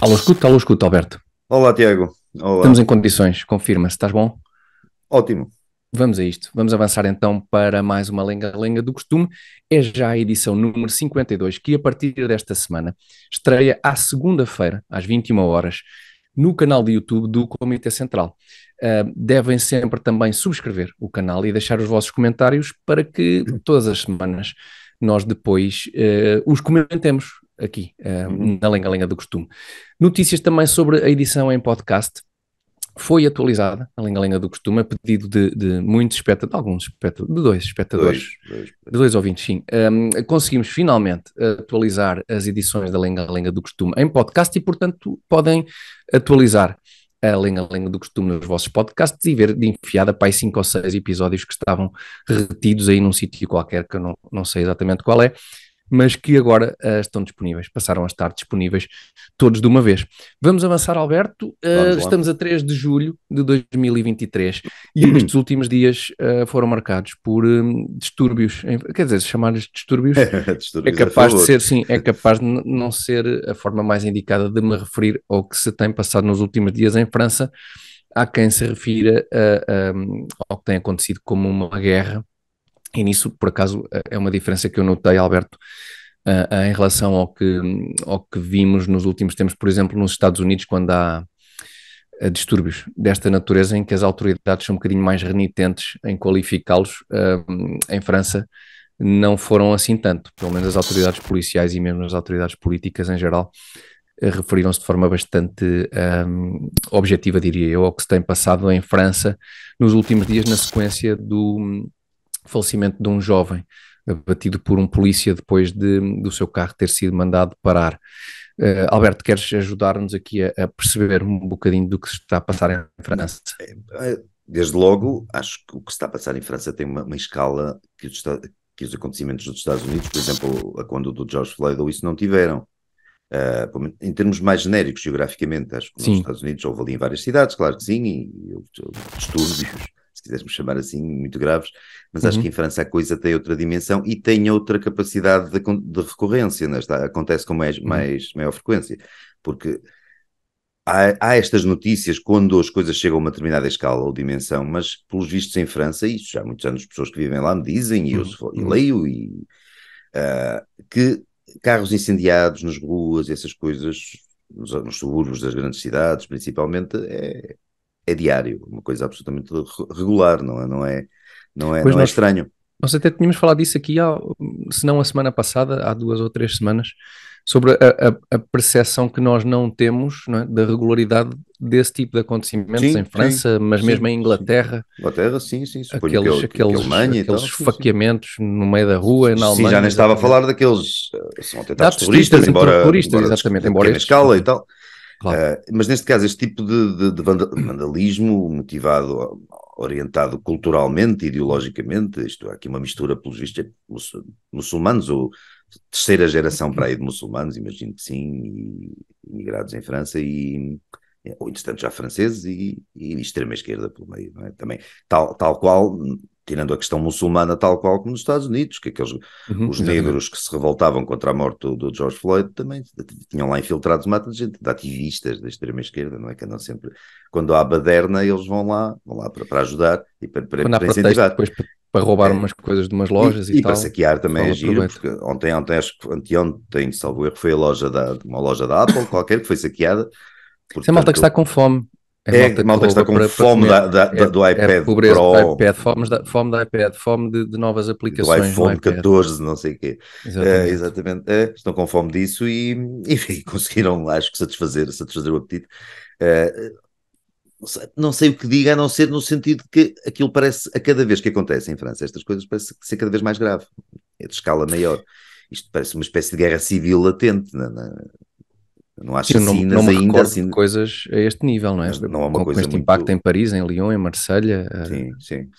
Alô, escuta, Alberto. Olá, Tiago. Estamos Olá. em condições, confirma-se, estás bom? Ótimo. Vamos a isto. Vamos avançar então para mais uma lenga-lenga do costume. É já a edição número 52, que a partir desta semana estreia à segunda-feira, às 21 horas, no canal de YouTube do Comitê Central. Devem sempre também subscrever o canal e deixar os vossos comentários para que todas as semanas nós depois os comentemos aqui Uhum. na lenga-lenga do costume. Notícias também sobre a edição em podcast. Foi atualizada a lenga-lenga do costume a pedido de muitos espectadores, de alguns espectadores, de dois espectadores, Dois. de dois ouvintes, sim. Conseguimos finalmente atualizar as edições da lenga-lenga do costume em podcast e, portanto, podem atualizar a lenga-lenga do costume nos vossos podcasts e ver de enfiada para aí 5 ou 6 episódios que estavam retidos aí num sítio qualquer, que eu não sei exatamente qual é, mas que agora estão disponíveis, passaram a estar disponíveis todos de uma vez. Vamos avançar, Alberto. Vamos lá. Estamos a 3 de julho de 2023 e estes últimos dias foram marcados por distúrbios, quer dizer, chamar-lhes distúrbios é Distúrbios a capaz de favor. ser, sim, é capaz de não ser a forma mais indicada de me referir ao que se tem passado nos últimos dias em França. Há quem se refira ao que tem acontecido como uma guerra. E nisso, por acaso, é uma diferença que eu notei, Alberto, em relação ao que vimos nos últimos tempos, por exemplo, nos Estados Unidos, quando há distúrbios desta natureza, em que as autoridades são um bocadinho mais renitentes em qualificá-los. Em França, não foram assim tanto, pelo menos as autoridades policiais e mesmo as autoridades políticas em geral. Referiram-se de forma bastante objetiva, diria eu, ao que se tem passado em França nos últimos dias, na sequência do falecimento de um jovem abatido por um polícia depois do seu carro ter sido mandado parar. Alberto, queres ajudar-nos aqui a perceber um bocadinho do que se está a passar em França? Desde logo, acho que o que se está a passar em França tem uma escala que os acontecimentos dos Estados Unidos, por exemplo, a quando do George Floyd, ou isso não tiveram. Em termos mais genéricos, geograficamente, acho que nos Sim. Estados Unidos houve ali em várias cidades, claro que sim, e houve distúrbios, se quiseres me chamar assim, muito graves, mas acho que em França a coisa tem outra dimensão e tem outra capacidade de recorrência, né? Acontece com maior frequência, porque há estas notícias quando as coisas chegam a uma determinada escala ou dimensão, mas pelos vistos em França, e isso já há muitos anos as pessoas que vivem lá me dizem, e leio, que carros incendiados nas ruas, essas coisas, nos subúrbios das grandes cidades, principalmente, é diário, uma coisa absolutamente regular, Pois não é nós, estranho. nós até tínhamos falado disso aqui, se não a semana passada, há 2 ou 3 semanas, sobre a percepção que nós não temos, não é, da regularidade desse tipo de acontecimentos em Sim, sim, França, mas mesmo sim, em sim. Inglaterra, Sim. Sim, suponho aqueles, que a aqueles, Alemanha e aqueles tal, sim, sim. esfaqueamentos no meio da rua, na Sim, já Alemanha, nem estava a exatamente. falar daqueles, são De atentados atos terroristas, estritamente embora terroristas, exatamente, de embora pequena estes, escala e enfim, tal. claro. Mas neste caso, este tipo de vandalismo motivado, orientado culturalmente, ideologicamente, isto há aqui uma mistura, pelos vistos, muçulmanos, ou terceira geração para aí de muçulmanos, imagino que sim, e imigrados em França, ou entretanto já franceses, e extrema-esquerda pelo meio, não é? Também, tal qual, tirando a questão muçulmana, tal qual como nos Estados Unidos, que os Exatamente. negros que se revoltavam contra a morte do George Floyd também tinham lá infiltrados uma de gente, de ativistas da extrema-esquerda, não é? Que andam sempre, quando há baderna, eles vão lá para ajudar e Quando há para protesto incentivar. depois para roubar umas coisas de umas lojas e E para tal, saquear o também pessoal é giro, aproveita. porque ontem acho que anteontem, salvo erro, foi uma loja da Apple qualquer que foi saqueada, Isso é malta que está portanto, com fome. É é malta que malta que está rouba com para fome comer. do É iPad pobreza do Pro, iPad, fome do iPad, fome de novas do aplicações no iPhone iPad. 14, não sei o quê. Exatamente. Exatamente, estão com fome disso e conseguiram, acho que, satisfazer o apetite. Eh, não sei o que diga, a não ser no sentido que aquilo parece, a cada vez que acontece em França, estas coisas parece ser cada vez mais grave, é de escala maior. Isto parece uma espécie de guerra civil latente, não há Sim, eu não chacinas me ainda recordo de assim, coisas a este nível, não é? mas não é uma Com coisa este impacto muito. em Paris, em Lyon, em Marselha. Sim.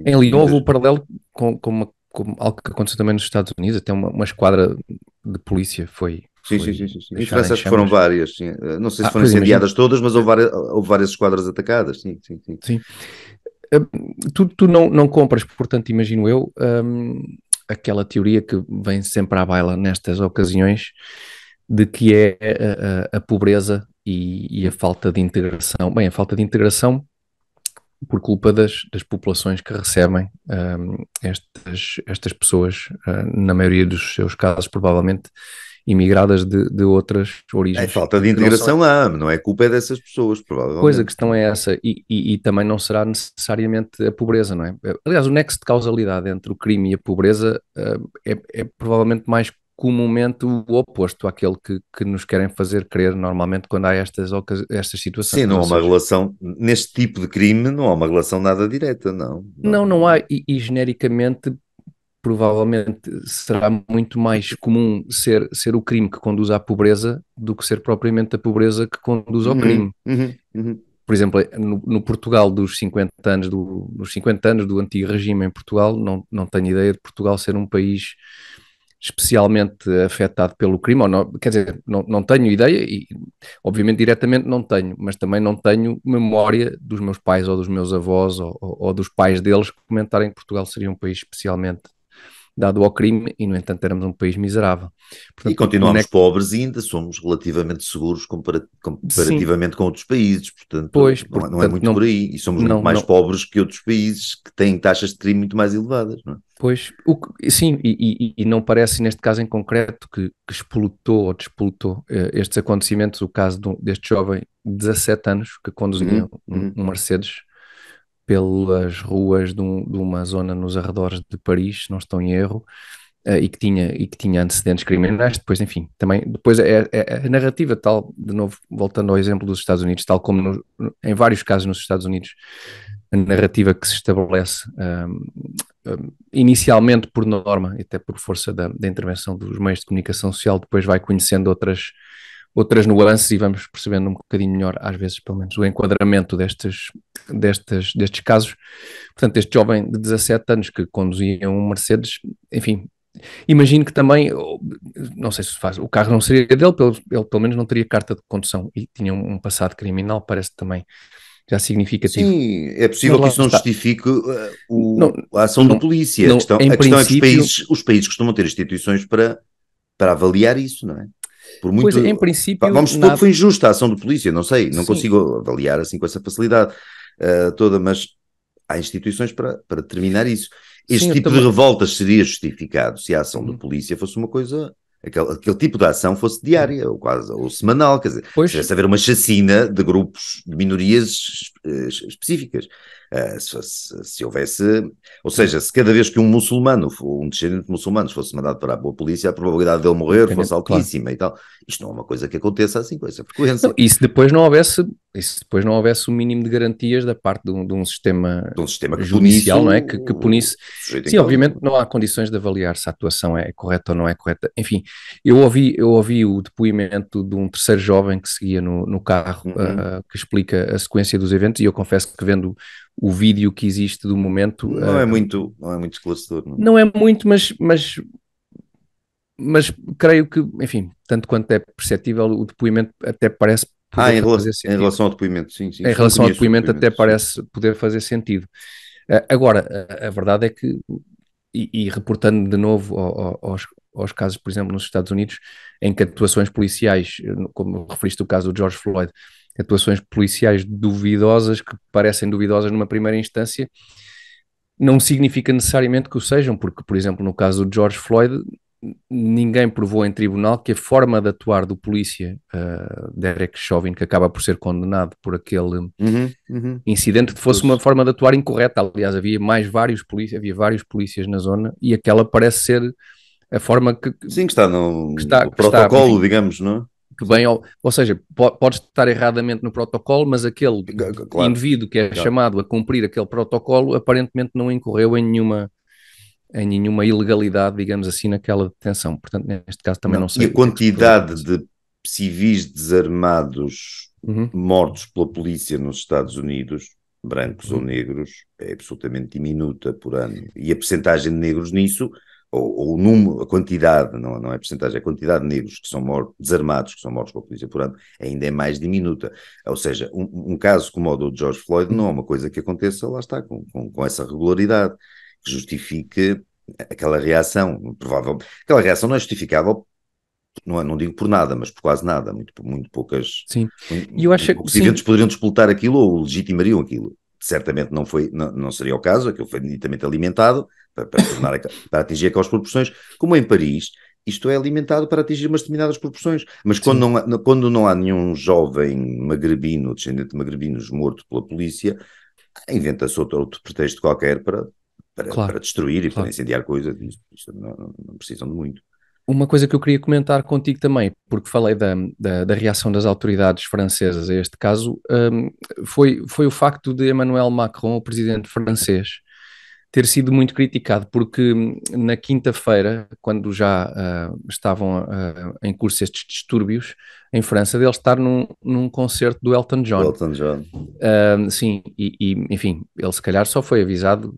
Em Lyon houve Muitas. o paralelo com algo que aconteceu também nos Estados Unidos, até uma esquadra de polícia foi Sim. Em deixada em França acho que foram chamas. várias, sim. Não sei se foram Pois imagino. incendiadas todas, mas houve várias esquadras atacadas, sim. Sim. Tu não compras, portanto, imagino eu, aquela teoria que vem sempre à baila nestas ocasiões, de que é a pobreza e a falta de integração. Bem, a falta de integração por culpa das populações que recebem estas pessoas, na maioria dos seus casos, provavelmente imigradas de outras É origens, falta de que não são. integração há, não é culpa dessas pessoas, Pois a provavelmente. questão é essa, e também não será necessariamente a pobreza, não é? Aliás, o nexo de causalidade entre o crime e a pobreza é provavelmente mais comumente o oposto àquele que nos querem fazer crer normalmente quando há estas situações, Sim, não ou há uma seja, relação, neste tipo de crime, não há uma relação nada direta, não. não há, e genericamente provavelmente será muito mais comum ser o crime que conduz à pobreza do que ser propriamente a pobreza que conduz ao Uhum, crime. uhum, uhum. Por exemplo, no Portugal dos 50 anos dos 50 anos do antigo regime em Portugal, não tenho ideia de Portugal ser um país especialmente afetado pelo crime, ou não, quer dizer, não tenho ideia e obviamente diretamente não tenho, mas também não tenho memória dos meus pais ou dos meus avós ou dos pais deles comentarem que Portugal seria um país especialmente dado ao crime e, no entanto, éramos um país miserável. E Portanto, continuamos pobres e ainda somos relativamente seguros sim, comparativamente com outros países, portanto, pois, não é portanto, muito por aí. E somos muito mais não, pobres que outros países que têm taxas de crime muito mais elevadas, não é? pois, sim, e não parece neste caso em concreto que explotou ou despolutou estes acontecimentos, o caso deste jovem de 17 anos que conduzia Uhum, uhum. um Mercedes pelas ruas de uma zona nos arredores de Paris, se não estou em erro, e que tinha antecedentes criminais. Depois, enfim, também, depois a narrativa tal, de novo, voltando ao exemplo dos Estados Unidos, tal como em vários casos nos Estados Unidos, a narrativa que se estabelece inicialmente por norma, e até por força da intervenção dos meios de comunicação social, depois vai conhecendo outras nuances e vamos percebendo um bocadinho melhor, às vezes, pelo menos, o enquadramento destes casos. Portanto, este jovem de 17 anos que conduzia um Mercedes, enfim, imagino que também, não sei se faz, o carro não seria dele, ele pelo menos não teria carta de condução e tinha um passado criminal, parece também já significativo. Sim, é Mas possível que lá isso não está. justifique Não, a ação da não, polícia. não, em A questão é que princípio, os países costumam ter instituições para avaliar isso, não é? Por pois em muito. princípio, Vamos supor que nada, foi injusta a ação da polícia, não sei, não sim, consigo avaliar assim com essa facilidade toda, mas há instituições para determinar isso. sim, Este eu tipo de também. revoltas seria justificado se a ação da Uhum. polícia fosse uma coisa, aquele tipo de ação fosse diária ou quase ou semanal, quer dizer, se Pois, tivesse a haver uma chacina de grupos de minorias específicas. Se houvesse, ou sim, seja, se cada vez que um muçulmano, um descendente de muçulmanos fosse mandado para a boa polícia, a probabilidade dele morrer fosse claro. altíssima e tal. Isto não é uma coisa que aconteça assim com essa Não, frequência. e se depois não houvesse o mínimo de garantias da parte de um sistema De um sistema que punisse judicial, não é? Que punisse. o sujeito em Sim, causa. obviamente não há condições de avaliar se a atuação é correta ou não é correta. Enfim, eu ouvi o depoimento de um terceiro jovem que seguia no carro, Uhum. que explica a sequência dos eventos, e eu confesso que vendo o vídeo que existe do momento, Não é muito esclarecedor, não. não é muito, mas creio que, enfim, tanto quanto é perceptível, o depoimento até parece poder fazer Em sentido. relação ao depoimento, sim, sim, Em isso não relação ao conheço o depoimento, até depoimento, sim. parece poder fazer sentido. Agora, a verdade é que, e reportando de novo aos casos, por exemplo, nos Estados Unidos, em que atuações policiais, como referiste o caso do George Floyd, atuações policiais duvidosas, que parecem duvidosas numa primeira instância, não significa necessariamente que o sejam, porque, por exemplo, no caso do George Floyd, ninguém provou em tribunal que a forma de atuar do polícia, Derek Chauvin, que acaba por ser condenado por aquele Uhum, uhum. incidente, fosse uma Pois. forma de atuar incorreta. Aliás, havia vários polícias na zona e aquela parece ser a forma Sim, que está no que está, protocolo, enfim, digamos, não é? que bem, Sim. ou seja, pode estar erradamente no protocolo, mas aquele Claro, indivíduo que é claro. chamado a cumprir aquele protocolo aparentemente não incorreu em nenhuma ilegalidade, digamos assim, naquela detenção. Portanto, neste caso também não Não. E sei a o que é que se poderá quantidade acontecer. de civis desarmados Uhum, mortos pela polícia nos Estados Unidos, brancos ou uhum. negros, é absolutamente diminuta por ano. E a percentagem de negros nisso, ou o número, a quantidade, não é a percentagem, a quantidade de negros que são mortos, desarmados, que são mortos pela polícia por ano, ainda é mais diminuta. Ou seja, um caso como o do George Floyd não é uma coisa que aconteça, lá está, com essa regularidade, que justifique aquela reação, provável. Aquela reação não é justificável não digo por nada, mas por quase nada, muito poucas, sim. E eu muito acho que poucos sim, eventos poderiam disputar aquilo ou legitimariam aquilo. Certamente não foi, não seria o caso, aquilo foi nitidamente alimentado para atingir aquelas proporções, como em Paris, isto é alimentado para atingir umas determinadas proporções. Mas sim, quando não há nenhum jovem magrebino, descendente de magrebinos, morto pela polícia, inventa-se outro pretexto qualquer para claro, destruir e para claro. incendiar coisas. Isto não precisam de muito. Uma coisa que eu queria comentar contigo também, porque falei da reação das autoridades francesas a este caso, foi o facto de Emmanuel Macron, o presidente francês, ter sido muito criticado, porque na quinta-feira, quando já estavam em curso estes distúrbios em França, dele estar num concerto do Elton O John. Elton John. Sim, enfim, ele se calhar só foi avisado.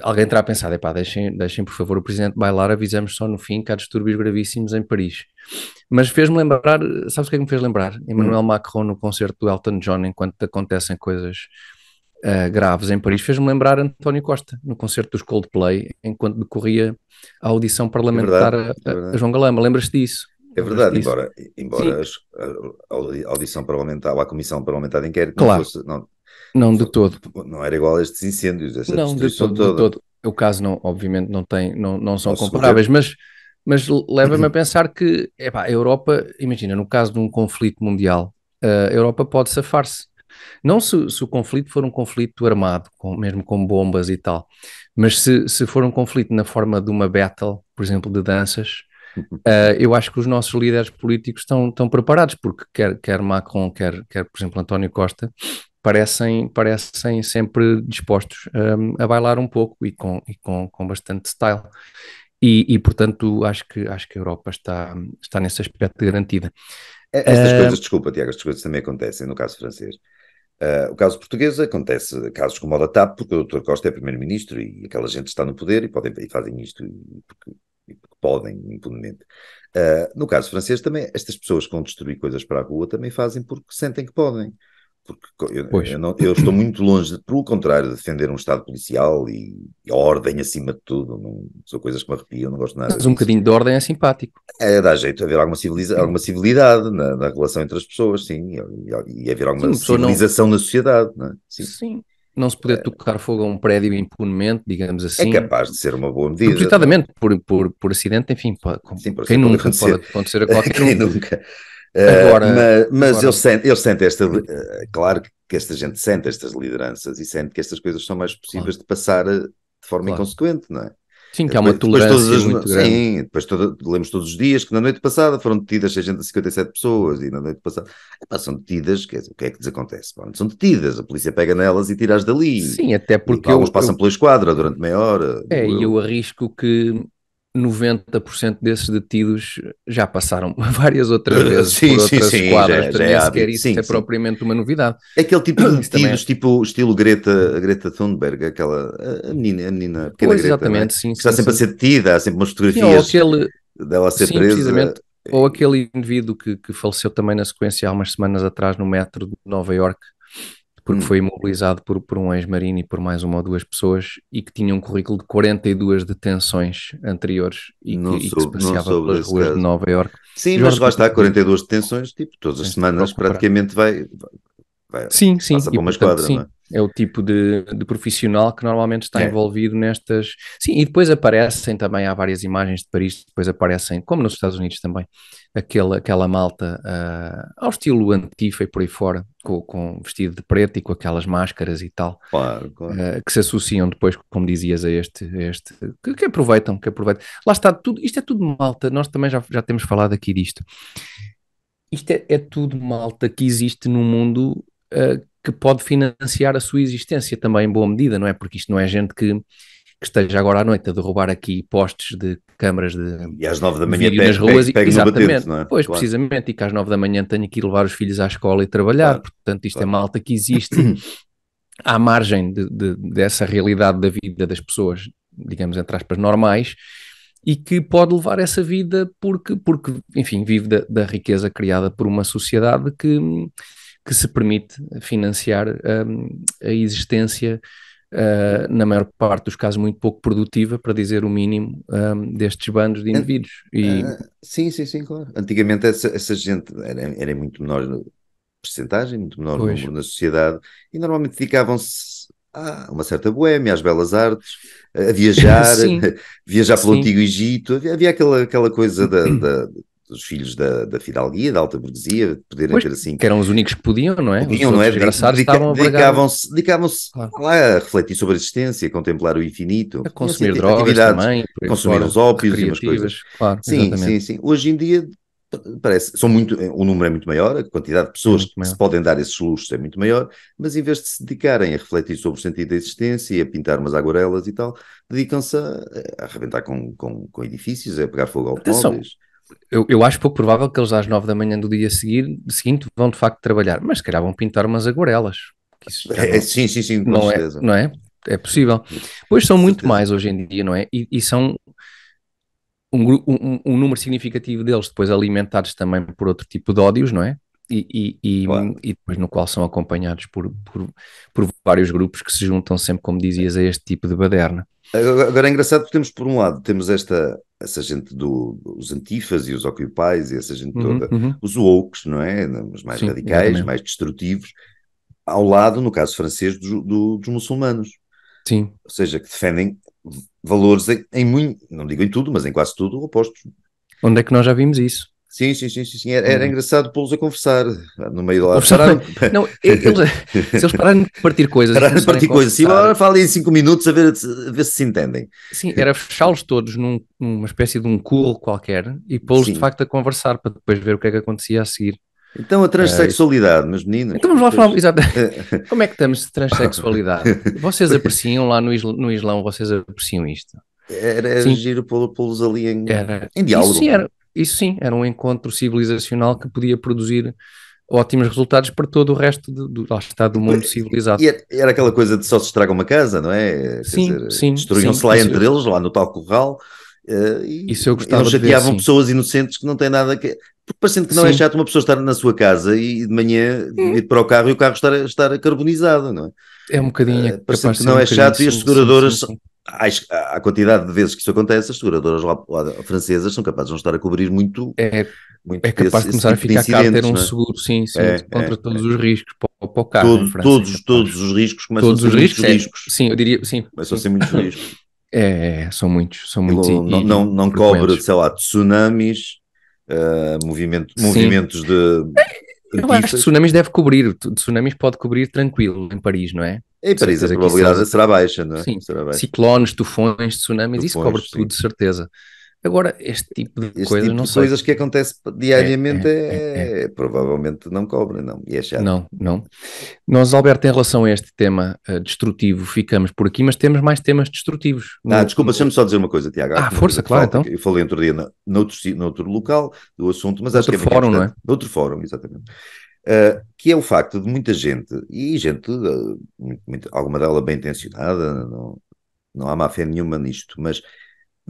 Alguém terá pensado, epá, deixem por favor o presidente bailar, avisamos só no fim que há distúrbios gravíssimos em Paris. Mas fez-me lembrar, sabes o que é que me fez lembrar? Emmanuel Macron no concerto do Elton John, enquanto acontecem coisas graves em Paris, fez-me lembrar António Costa no concerto dos Coldplay, enquanto decorria a audição É parlamentar verdade, é a verdade. João Galamba. Lembras-te disso? É Lembras-te verdade, disso? embora Sim, a audição parlamentar, ou a comissão parlamentar de inquérito não claro, fosse, não de todo. não era igual a estes incêndios, esta Não, de destruição todo, de toda. todo. O caso não, obviamente não tem, não são Posso comparáveis, escolher? mas leva-me a pensar que, epá, a Europa, imagina, no caso de um conflito mundial, a Europa pode safar-se. Não se o conflito for um conflito armado, mesmo com bombas e tal, mas se for um conflito na forma de uma battle, por exemplo, de danças, eu acho que os nossos líderes políticos estão preparados, porque quer Macron, quer, por exemplo, António Costa, parecem sempre dispostos a bailar um pouco e com bastante style. Portanto, acho que a Europa está nesse aspecto garantida. Estas Uh, coisas, desculpa, Tiago, estas coisas também acontecem no caso francês. O caso português acontece casos como o da TAP, porque o Dr. Costa é primeiro-ministro e aquela gente está no poder e fazem isto porque podem, impunemente. No caso francês também, estas pessoas que vão destruir coisas para a rua também fazem porque sentem que podem. Porque Pois, eu estou muito longe, pelo contrário, de defender um Estado policial e a ordem acima de tudo. Não, são coisas que me arrepiam, não gosto nada mas um disso. bocadinho de ordem é simpático. Dá jeito de haver alguma civilidade na relação entre as pessoas, sim, e haver Sim, alguma uma pessoa não, civilização na sociedade, não é? Sim. sim, não se poder tocar fogo a um prédio impunemente, digamos É assim, capaz de ser uma boa medida, não é? propositadamente, por acidente, enfim, Sim, por quem isso pode nunca pode acontecer. acontecer a qualquer Quem um. nunca? Agora, Mas agora, ele sente claro que esta gente sente estas lideranças e sente que estas coisas são mais claro, possíveis de passar de forma claro. inconsequente, não é? Sim, que há uma Depois todas tolerância muito grande. sim, lemos todos os dias que na noite passada foram detidas 657 pessoas e na noite passada são detidas, quer dizer, o que é que lhes acontece? Bom, são detidas, a polícia pega nelas e tira-as dali Sim, até e porque alguns passam pela esquadra durante meia hora, digo eu eu. arrisco que 90% desses detidos já passaram várias outras vezes por outras Sim, esquadras, já portanto é nem sequer hábito, isso sim, é sim. propriamente uma novidade. É aquele tipo de Isso também detidos, é. tipo, estilo Greta Thunberg, a menina, a pequena Pois, Greta, não é? exatamente, Que sim, está sim, sempre a sim. ser detida, há sempre umas Sim, ou fotografias aquele, dela a ser sim, presa. precisamente, ou aquele indivíduo que faleceu também na sequência há umas semanas atrás no metro de Nova Iorque, porque Hum, foi imobilizado por um ex-marine e por mais uma ou duas pessoas e que tinha um currículo de 42 detenções anteriores e que se não passeava soube pelas desse ruas de caso. Nova Iorque. Sim, mas Jordan lá está, Peele, 42 detenções, tipo, todas as tens de te semanas procurar. praticamente Sim, sim, passa e por uma portanto, esquadra, não sim, é? é o tipo de profissional que normalmente está É, envolvido nestas. Sim, e depois aparecem também, há várias imagens de Paris, depois aparecem, como nos Estados Unidos também, aquela malta ao estilo Antifa e por aí fora, com vestido de preto e com aquelas máscaras e tal, claro, claro. que se associam depois, como dizias, a este que aproveitam. Lá está, tudo, isto é tudo malta, nós também já temos falado aqui disto. Isto é tudo malta que existe no mundo que pode financiar a sua existência também em boa medida, não é? Porque isto não é gente que esteja agora à noite a derrubar aqui postes de câmaras E às 9 da manhã vídeo nas ruas, pegue no batente, exatamente, não é? pois Claro. precisamente, e que às 9 da manhã tenho que ir levar os filhos à escola e trabalhar, Claro, portanto isto é claro. malta que existe à margem dessa realidade da vida das pessoas, digamos, entre aspas, normais, e que pode levar essa vida porque enfim, vive da riqueza criada por uma sociedade que se permite financiar a existência na maior parte dos casos muito pouco produtiva, para dizer o mínimo, destes bandos de indivíduos. Sim, claro. Antigamente essa gente era muito menor percentagem, muito menor Pois. número na sociedade, e normalmente dedicavam-se a uma certa boémia, às belas artes, a viajar, Sim, viajar pelo sim. Antigo Egito. Havia aquela coisa dos filhos da fidalguia, da alta burguesia, de poderem Pois, ter assim. que eram os únicos que podiam, não é? Os Podiam, não é? outros desgraçados estavam obrigados Dedicavam-se claro, lá a refletir sobre a existência, a contemplar o infinito. a Tinham assim, consumir drogas atividades, também, por aí consumir fora, uns ópios e umas coisas. recreativas, claro, Sim, exatamente. Hoje em dia parece, o número é muito maior, a quantidade de É pessoas muito que se maior. podem dar esses luxos é muito maior, mas em vez de se dedicarem a refletir sobre o sentido da existência e a pintar umas aguarelas e tal, dedicam-se a arrebentar com edifícios, a pegar fogo a Atenção, automóveis. eu acho pouco provável que eles às 9 da manhã do dia seguinte vão de facto trabalhar, mas se calhar vão pintar umas aguarelas, que isso já Sim, com não é, certeza. não é? É possível. Pois são Com muito certeza. mais hoje em dia, não é? E são um número significativo deles depois alimentados também por outro tipo de ódios, não é? Claro. E depois no qual são acompanhados por vários grupos que se juntam sempre, como dizias, a este tipo de baderna. Agora é engraçado porque temos, por um lado, temos essa gente os antifas e os occupies e essa gente toda, Uhum. os wokes, não é? Os mais Sim, radicais, exatamente. mais destrutivos, ao lado, no caso francês, dos muçulmanos. Sim. Ou seja, que defendem valores em muito, não digo em tudo, mas em quase tudo, opostos. Onde é que nós já vimos isso? Sim. Era engraçado pô-los a conversar no meio de lá. Conversar. Não, se eles pararem de partir coisas e Pararam de começarem a partir coisas assim, conversar, agora falem em 5 minutos a ver se entendem. sim, era fechá-los todos numa espécie de um curro qualquer e pô-los de Sim. facto a conversar para depois ver o que é que acontecia a seguir. Então a transexualidade, meus meninos. Então vamos lá Depois... falar, exato. Como é que estamos de transexualidade? Vocês apreciam lá no Islão, vocês apreciam isto? Era Sim, giro pô-los ali era. em Isso sim diálogo. era. Isso sim, era um encontro civilizacional que podia produzir ótimos resultados para todo o resto lá está, do mundo civilizado. E era aquela coisa de só se estraga uma casa, não é? Quer Sim, dizer, sim, sim. destruíam-se lá entre eles, lá no tal curral, Isso eu e não gostava de ver, chateavam sim. pessoas inocentes que não têm nada que. Porque parecendo que não é Sim. chato uma pessoa estar na sua casa e de manhã vir para o carro e o carro estar carbonizado, não é? É um bocadinho, é Parecendo capaz que de ser não um é bocadinho, chato e as sim, sim, sim, seguradoras, sim. à quantidade de vezes que isso acontece, as seguradoras lá francesas são capazes de não estar a cobrir muito, É, muito é capaz de esse começar a tipo de ficar caro ter incidentes, um não é? seguro, sim, sim, É. contra todos os riscos para o carro em França, é capaz. Todos os riscos começam a Todos ser os muitos riscos, riscos. sim, eu diria, sim, Começam a sim. ser muitos riscos. São muitos Aquilo e não cobre, frequentes. sei lá, tsunamis, Sim, movimentos de eu acho que antifas. tsunamis deve cobrir, tsunamis pode cobrir tranquilo em Paris, não é? Em De Paris a certeza que isso probabilidade será baixa, não é? sim, Será baixa. ciclones, tufões, tsunamis, isso cobre Tufões, tudo, sim. de certeza. Agora, este tipo de Este coisas, tipo não de sei. coisas que acontece É, diariamente é, é, é. provavelmente não cobre, não. E é chato. Não, não. Nós, Alberto, em relação a este tema destrutivo, ficamos por aqui, mas temos mais temas destrutivos. Desculpa, deixa-me só dizer uma coisa, Tiago. Há aqui uma coisa Força, que claro, falta. então. Que eu falei outro dia noutro local do assunto, mas acho que Noutro é muito fórum, não importante. é? Noutro fórum, exatamente. Que é o facto de muita gente, e gente, alguma dela bem intencionada, não há má fé nenhuma nisto, mas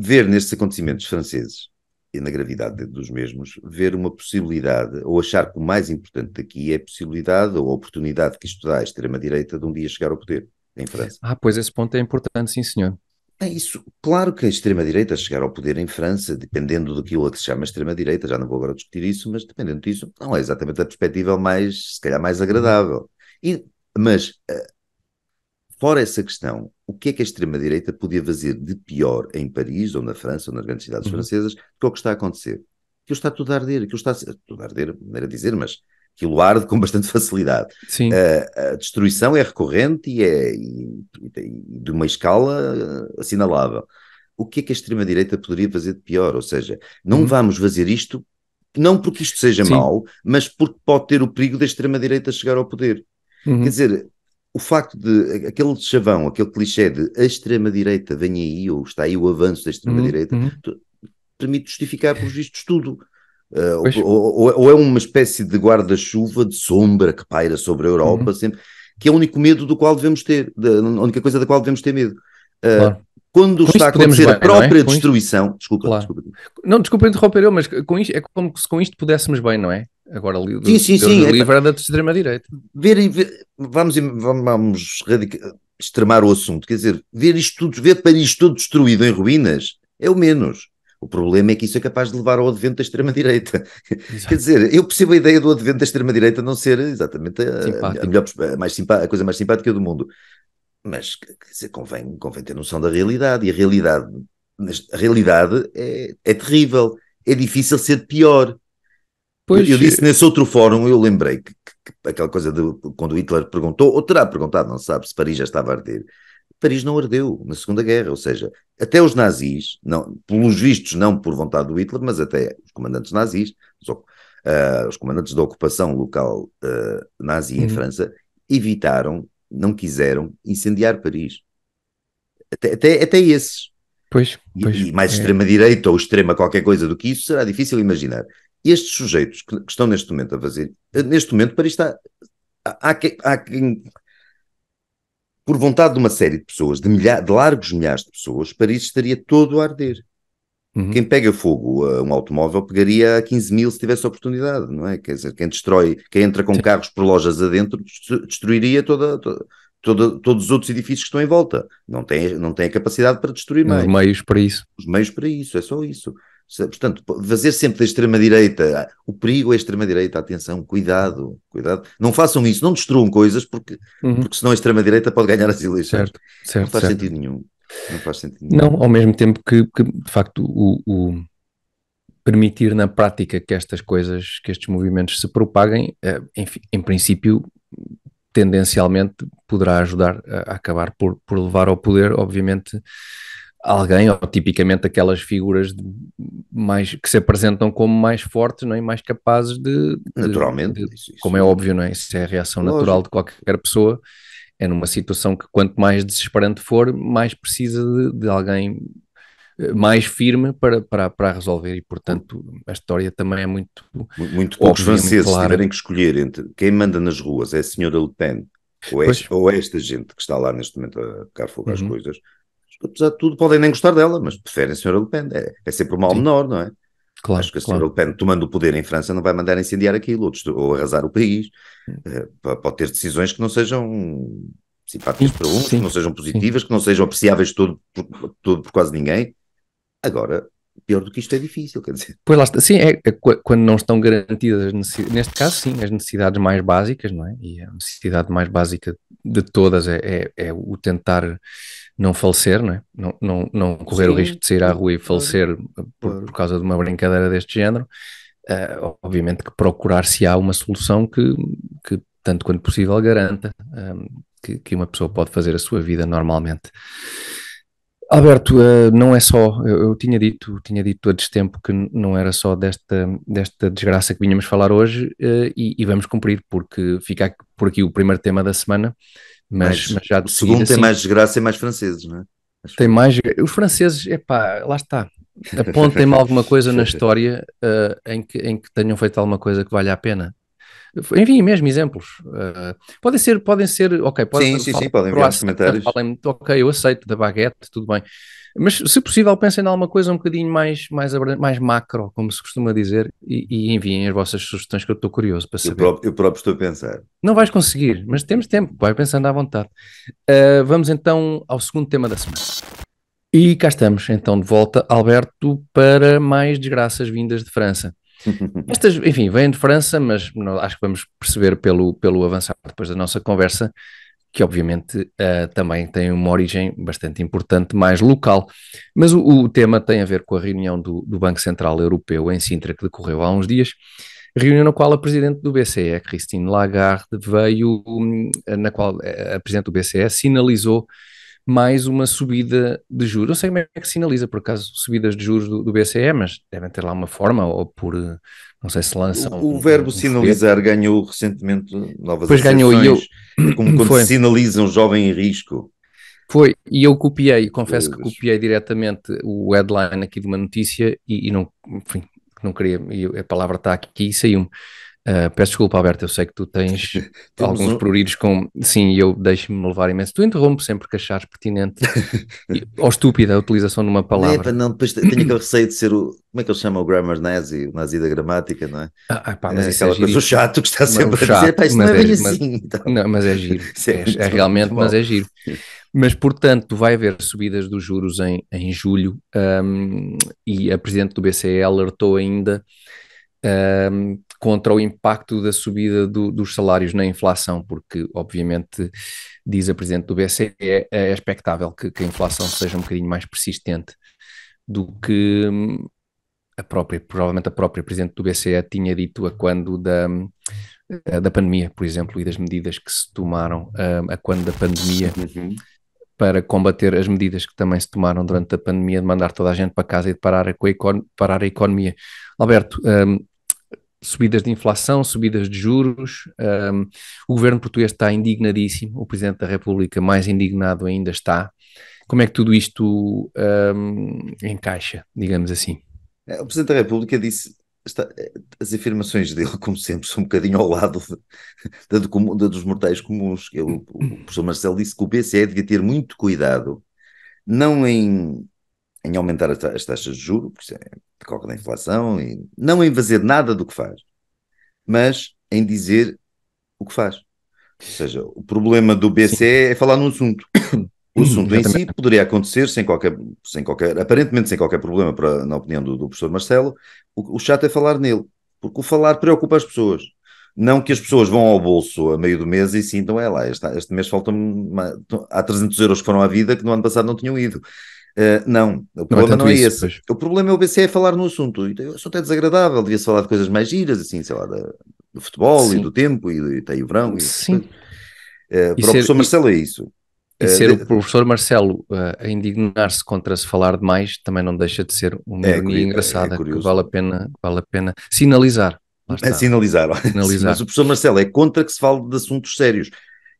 ver nestes acontecimentos franceses e na gravidade dos mesmos, ver uma possibilidade, ou achar que o mais importante daqui é a possibilidade ou a oportunidade que isto dá à extrema-direita de um dia chegar ao poder em França. Pois esse ponto é importante, sim, senhor. É isso. Claro que a extrema-direita chegar ao poder em França, dependendo daquilo a que se chama extrema-direita, já não vou agora discutir isso, mas dependendo disso, não é exatamente a perspectiva mais, se calhar, mais Uhum. agradável. Mas, fora essa questão, o que é que a extrema-direita podia fazer de pior em Paris, ou na França, ou nas grandes cidades Uhum. francesas, do que o que está a acontecer? Aquilo está tudo a arder, tudo a arder, não era dizer, mas aquilo arde com bastante facilidade. Sim, A destruição é recorrente e de uma escala assinalável. O que é que a extrema-direita poderia fazer de pior? Ou seja, não uhum. vamos fazer isto, não porque isto seja Sim, mau, mas porque pode ter o perigo da extrema-direita chegar ao poder. Quer uhum. dizer, o facto de aquele chavão, aquele clichê de a extrema-direita vem aí, ou está aí o avanço da Uhum. extrema-direita, Uhum. permite justificar, pelos vistos, tudo. Pois, Ou é uma espécie de guarda-chuva de sombra que paira sobre a Europa, uhum. sempre, que é o único medo do qual devemos ter, a única coisa da qual devemos ter medo. Uh, Claro. Quando Com está a isto podemos acontecer a bem, não é? própria Com isto, destruição, desculpa. claro. Não, desculpa interromper eu, mas com isto, é como se com isto pudéssemos bem, não é? Agora, Sim, Deus sim, nos livra da extrema-direita. vamos extremar o assunto. Quer dizer, ver Paris tudo destruído em ruínas é o menos. O problema é que isso é capaz de levar ao advento da extrema-direita. Quer Exato. dizer, eu percebo a ideia do advento da extrema-direita não ser exatamente Simpático. a coisa mais simpática do mundo. Mas, quer dizer, convém ter noção da realidade. E a realidade é terrível. É difícil ser pior. Eu Pois, disse nesse outro fórum, eu lembrei que aquela coisa de quando Hitler perguntou, ou terá perguntado, não se sabe, se Paris já estava a arder. Paris não ardeu na Segunda Guerra, ou seja, até os nazis, não, pelos vistos não por vontade do Hitler, mas até os comandantes nazis, os comandantes da ocupação local nazi em uhum, França, evitaram, não quiseram incendiar Paris. Até esses. pois, E mais extrema-direita ou extrema qualquer coisa do que isso, será difícil imaginar. Estes sujeitos que estão neste momento a fazer, neste momento Paris está, há quem, por vontade de uma série de pessoas, de largos milhares de pessoas, Paris estaria todo a arder. uhum, Quem pega fogo a um automóvel pegaria a 15 mil se tivesse oportunidade, não é? Quer dizer, quem entra com sim. carros por lojas adentro, destruiria todos os outros edifícios que estão em volta. Não tem a capacidade para destruir Os mais. meios para isso. Os meios para isso, é só isso. Portanto, fazer sempre da extrema-direita, o perigo é a extrema-direita, atenção, cuidado, cuidado. Não façam isso, não destruam coisas, Uhum, porque senão a extrema-direita pode ganhar as eleições. certo, Não certo, faz certo. sentido nenhum. Não faz sentido Não, nenhum. ao mesmo tempo que de facto, permitir na prática que estas coisas, que estes movimentos se propaguem, enfim, em princípio, tendencialmente poderá ajudar a acabar por levar ao poder, obviamente, alguém, ou tipicamente aquelas figuras mais, que se apresentam como mais fortes, não é? E mais capazes Naturalmente, como é óbvio, não é? Isso é a reação natural de lógico. qualquer pessoa, é numa situação que quanto mais desesperante for, mais precisa de alguém mais firme para resolver e, portanto, a história também é muito Muito poucos óbvia, muito franceses clara. tiverem que escolher entre quem manda nas ruas é a senhora Le Pen Pois, ou é esta gente que está lá neste momento a tocar fogo às uhum, coisas, apesar de tudo podem nem gostar dela, mas preferem a senhora Le Pen. É sempre o mal sim, menor, não é? claro, Acho que a senhora claro. Le Pen, tomando o poder em França, não vai mandar incendiar aquilo ou arrasar o país. Pode ter decisões que não sejam Sim, simpáticas para uns, que sim, não sejam sim. positivas, que não sejam apreciáveis todo por quase ninguém. Agora, pior do que isto é difícil, quer dizer. Pois lá está, sim, quando não estão garantidas as necessidades, neste caso sim, as necessidades mais básicas, não é? E a necessidade mais básica de todas é o tentar não falecer, não é? Não correr o risco Sim, de sair à rua e claro, falecer por claro. causa de uma brincadeira deste género. Obviamente que procurar-se-á uma solução que, tanto quanto possível, garanta que uma pessoa pode fazer a sua vida normalmente. Alberto, não é só, eu tinha dito a destempo que não era só desta desgraça que vinhamos falar hoje, e vamos cumprir, porque fica por aqui o primeiro tema da semana, mas já O de seguida, segundo tem sim, mais desgraça e mais franceses, não é? Acho tem eu. mais. Os franceses, epá, lá está. Apontem-me alguma coisa na história, em que tenham feito alguma coisa que valha a pena. Enviem mesmo exemplos. Podem ser, ok, Sim, sim, falam sim, podem enviar nos croissant, comentários. falem, ok, eu aceito, da baguete, tudo bem. Mas, se possível, pensem em alguma coisa um bocadinho mais macro, como se costuma dizer, e enviem as vossas sugestões, que eu estou curioso para saber. Eu próprio estou a pensar. Não vais conseguir, mas temos tempo, vai pensando à vontade. Vamos então ao segundo tema da semana. E cá estamos, então, de volta, Alberto, para mais desgraças vindas de França. Estas, enfim, vêm de França, mas acho que vamos perceber pelo avançar depois da nossa conversa que obviamente também tem uma origem bastante importante, mais local. Mas o tema tem a ver com a reunião do Banco Central Europeu em Sintra, que decorreu há uns dias, reunião na qual a Presidente do BCE, Christine Lagarde, veio, na qual a Presidente do BCE sinalizou mais uma subida de juros. Não sei como é que sinaliza, por acaso, subidas de juros do BCE, mas devem ter lá uma forma, ou por, não sei se lançam O um, verbo um folheto. sinalizar ganhou recentemente novas Depois ganhou e eu, acepções. É como quando se foi, sinaliza um jovem em risco. e eu copiei, confesso que Coisas. copiei diretamente o headline aqui de uma notícia e não, enfim, não queria, e a palavra está aqui e saiu-me. Peço desculpa, Alberto, eu sei que tu tens Temos alguns um. pruridos com... Sim, eu deixo-me levar imenso. Tu interrompes sempre que achares pertinente ou estúpida a utilização de uma Não é, pá, palavra. não, depois tenho aquele receio de ser o. Como é que ele chama o grammar nazi? O nazi da gramática, não é? Pá, mas É isso é aquela coisa, o giro. chato que está O sempre a dizer, chato, pá, isto não é bem assim. Então, não, mas é giro. isso é É muito, muito realmente, mas mau. é giro. Mas, portanto, vai haver subidas dos juros em julho, e a Presidente do BCE alertou ainda contra o impacto da subida dos salários na inflação, porque, obviamente, diz a Presidente do BCE, é expectável que a inflação seja um bocadinho mais persistente do que provavelmente a própria Presidente do BCE tinha dito a quando da pandemia, por exemplo, e das medidas que se tomaram a quando da pandemia Uhum. para combater as medidas que também se tomaram durante a pandemia de mandar toda a gente para casa e de parar a economia. Alberto, subidas de inflação, subidas de juros, o governo português está indignadíssimo, o Presidente da República mais indignado ainda está. Como é que tudo isto encaixa, digamos assim? O Presidente da República disse. As afirmações dele, como sempre, são um bocadinho ao lado da dos mortais comuns. O professor Marcelo disse que o BCE devia ter muito cuidado, não em aumentar as taxas de juros, porque isso decorre da inflação, e não em fazer nada do que faz, mas em dizer o que faz. Ou seja, o problema do Sim, BCE é falar no assunto. O assunto em si exatamente. poderia acontecer aparentemente sem qualquer problema, na opinião do professor Marcelo. O chato é falar nele, porque o falar preocupa as pessoas. Não que as pessoas vão ao bolso a meio do mês e sintam, é lá, este mês faltam há 300 euros que foram à vida que no ano passado não tinham ido. Não, o Não é problema não tanto é isso, esse. pois. O problema é o BCE falar no assunto. O assunto é desagradável, devia-se falar de coisas mais giras, assim, sei lá, do futebol e Sim, do tempo e tem o verão e essas sim. coisas. E Para o ser, professor e, Marcelo é isso. e Uh, ser o de- professor Marcelo a indignar-se contra se falar demais também não deixa de ser uma ironia é engraçada que curioso. vale a pena sinalizar. Lá É está, sinalizar, sim, mas sinalizar. o professor Marcelo é contra que se fale de assuntos sérios.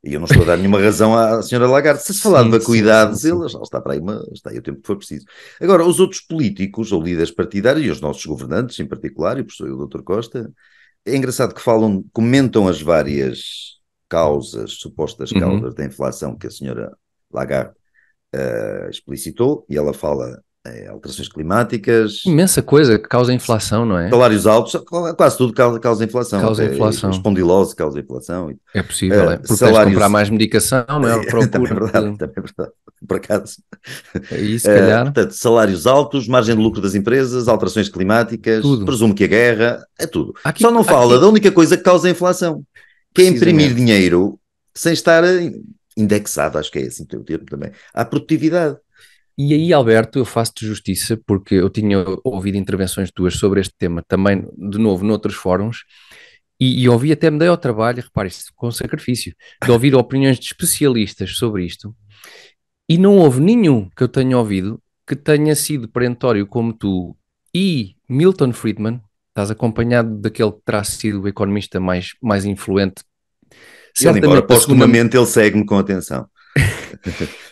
E eu não estou a dar nenhuma razão à senhora Lagarde. Se falar de Sim, sim, sim, vacuidades, sim. ele já está para aí, está aí o tempo que for preciso. Agora, os outros políticos ou líderes partidários, e os nossos governantes em particular, e o professor e o doutor Costa, é engraçado que comentam as várias causas, supostas Uhum. causas da inflação que a senhora Lagarde explicitou, e ela fala alterações climáticas, Imensa coisa que causa inflação, não é? salários altos, quase tudo causa inflação, Causa até inflação. espondilose causa inflação. É possível, é. Porque tens de comprar Salários, mais medicação, maior procura também é verdade, por acaso. aí se calhar, Portanto, salários altos, margem de lucro das empresas, alterações climáticas, tudo. presumo que a guerra, é tudo. Só Aqui, não fala da aqui, única coisa que causa inflação, que é imprimir precisamente. dinheiro sem estar indexado, acho que é assim que tem o termo também, à produtividade. E aí, Alberto, eu faço-te justiça porque eu tinha ouvido intervenções tuas sobre este tema também, de novo, noutros fóruns, e ouvi até me dei ao trabalho, repare isto, com sacrifício, de ouvir opiniões de especialistas sobre isto, e não houve nenhum que eu tenha ouvido que tenha sido perentório como tu e Milton Friedman, estás acompanhado daquele que terá sido o economista mais influente, Ele, embora certamente da segunda. postumamente, ele segue-me com atenção.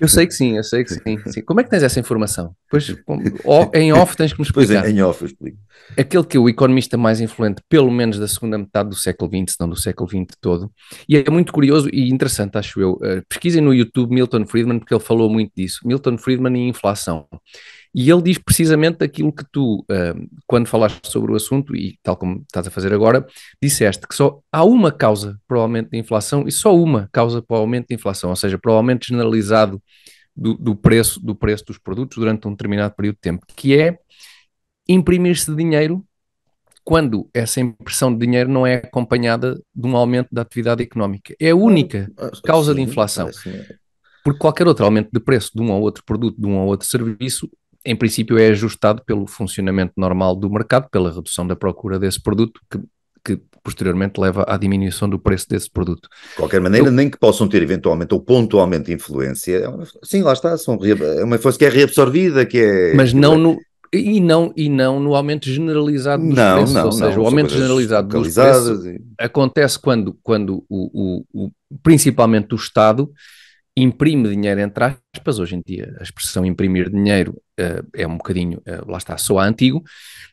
Eu sei que sim, eu sei que sim, sim. Como é que tens essa informação? Pois, em off tens que me Depois explicar. em off eu explico. Aquele que é o economista mais influente, pelo menos da segunda metade do século XX, se não do século XX todo. E é muito curioso e interessante, acho eu. Pesquisem no YouTube Milton Friedman, porque ele falou muito disso. Milton Friedman e inflação. E ele diz precisamente aquilo que tu, quando falaste sobre o assunto, e tal como estás a fazer agora, disseste que só há uma causa para o aumento da inflação e só uma causa para o aumento da inflação, ou seja, para o aumento generalizado do preço dos produtos durante um determinado período de tempo, que é imprimir-se dinheiro quando essa impressão de dinheiro não é acompanhada de um aumento da atividade económica. É a Claro, única causa de sim, inflação. parece-me. Porque qualquer outro aumento de preço de um ou outro produto, de um ou outro serviço, em princípio é ajustado pelo funcionamento normal do mercado, pela redução da procura desse produto, que posteriormente leva à diminuição do preço desse produto. De qualquer maneira, nem que possam ter eventualmente ou pontualmente influência, sim, lá está, é uma influência que é reabsorvida, que é Mas aquilo. não no, e não no aumento generalizado dos Não, preços, ou não, seja, não, o são aumento coisas generalizado dos preços localizadas. acontece quando principalmente o Estado imprime dinheiro entre aspas. Hoje em dia a expressão imprimir dinheiro é um bocadinho, lá está, soa antigo,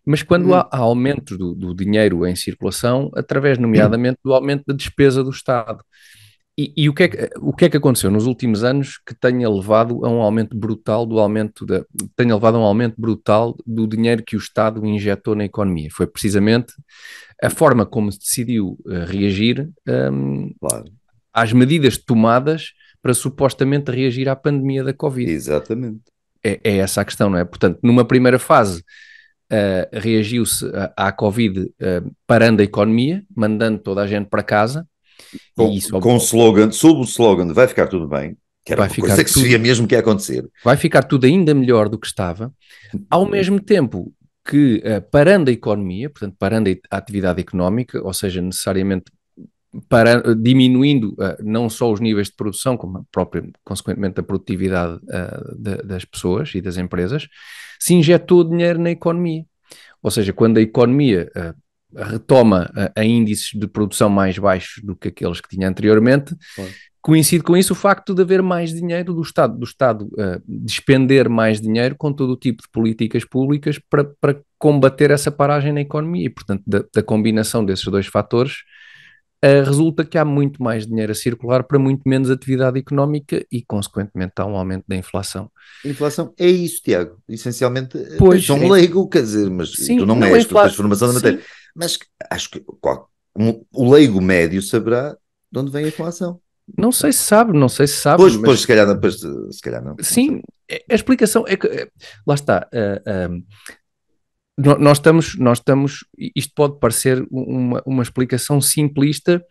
mas quando há aumento do dinheiro em circulação, através nomeadamente do aumento da despesa do Estado. E o que é que aconteceu nos últimos anos que tenha levado a um aumento brutal tenha levado a um aumento brutal do dinheiro que o Estado injetou na economia? Foi precisamente a forma como se decidiu reagir Claro, às medidas tomadas para supostamente reagir à pandemia da Covid. exatamente. É essa a questão, não é? Portanto, numa primeira fase, reagiu-se à Covid parando a economia, mandando toda a gente para casa, e isso Com o slogan, sob o slogan de vai ficar tudo bem, que era vai uma ficar coisa que se via mesmo que ia acontecer. vai ficar tudo ainda melhor do que estava, ao mesmo tempo que, parando a economia, portanto, parando a atividade económica, ou seja, necessariamente diminuindo não só os níveis de produção, como a própria, consequentemente, a produtividade das pessoas e das empresas, se injetou dinheiro na economia. Ou seja, quando a economia retoma a índices de produção mais baixos do que aqueles que tinha anteriormente, Claro. coincide com isso o facto de haver mais dinheiro do Estado despender mais dinheiro com todo o tipo de políticas públicas para combater essa paragem na economia. E, portanto, da combinação desses dois fatores, resulta que há muito mais dinheiro a circular para muito menos atividade económica e, consequentemente, há um aumento da inflação. Inflação é isso, Tiago. Essencialmente, Pois, sou um leigo, quer dizer, mas sim, tu não não, és, tu tens formação da matéria. sim, Mas acho que o leigo médio saberá de onde vem a inflação. não sei se sabe, não sei se sabe, Pois, mas se calhar não sei. sim, a explicação é que, lá está, nós estamos, isto pode parecer uma explicação simplista,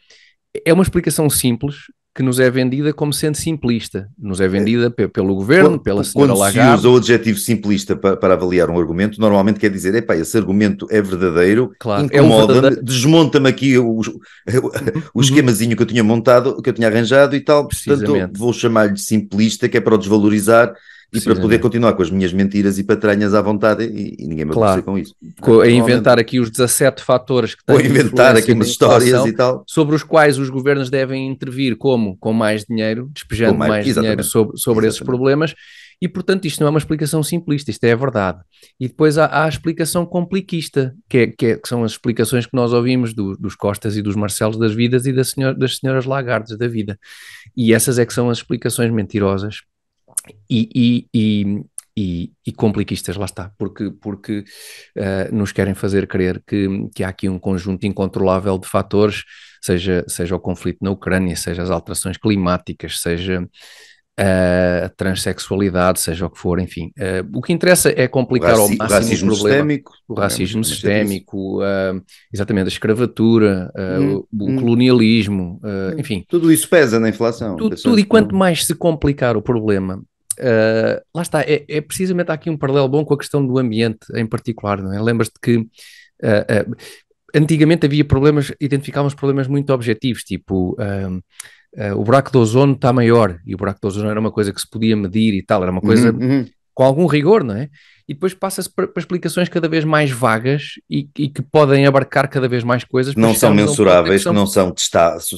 é uma explicação simples que nos é vendida como sendo simplista, nos é vendida pelo governo, pela senhora Quando se usa Lagarde. o adjetivo simplista para avaliar um argumento, normalmente quer dizer, epá, esse argumento é verdadeiro, Claro, é o incomoda-me, verdadeiro. desmonta-me aqui o Uhum, esquemazinho que eu tinha montado, que eu tinha arranjado e tal, portanto precisamente, vou chamar-lhe de simplista, que é para o desvalorizar e para poder precisamente. continuar com as minhas mentiras e patranhas à vontade e ninguém me aborrecer Claro, com isso. Não é? a Normalmente inventar aqui os 17 fatores que vou têm inventar aqui influência na umas histórias inflação, e tal, sobre os quais os governos devem intervir como com mais dinheiro, com despejando mais, mais dinheiro exatamente, sobre esses exatamente. problemas, e portanto isto não é uma explicação simplista, isto é a verdade. E depois há a explicação compliquista, que são as explicações que nós ouvimos dos Costas e dos Marcelos das vidas e das senhoras Lagardes da vida. E essas é que são as explicações mentirosas e compliquistas, lá está, porque nos querem fazer crer que há aqui um conjunto incontrolável de fatores, seja o conflito na Ucrânia, seja as alterações climáticas, seja a transexualidade, seja o que for, enfim. O que interessa é complicar ao O máximo o racismo problema. sistémico O também racismo é uma chatice. sistémico, exatamente, a escravatura, Hum, o hum. colonialismo, enfim, Tudo isso pesa na inflação, atenção a tudo, e esse quanto pormenor. mais se complicar o problema, lá está, é precisamente aqui um paralelo bom com a questão do ambiente em particular, não é? Lembras-te que antigamente havia problemas, identificávamos problemas muito objetivos, tipo o buraco de ozono está maior, e o buraco de ozono era uma coisa que se podia medir e tal, era uma coisa Uhum. com algum rigor, não é? E depois passa-se para explicações cada vez mais vagas e que podem abarcar cada vez mais coisas Que para não são chegarmos a um ponto em que mensuráveis, que são não são testados,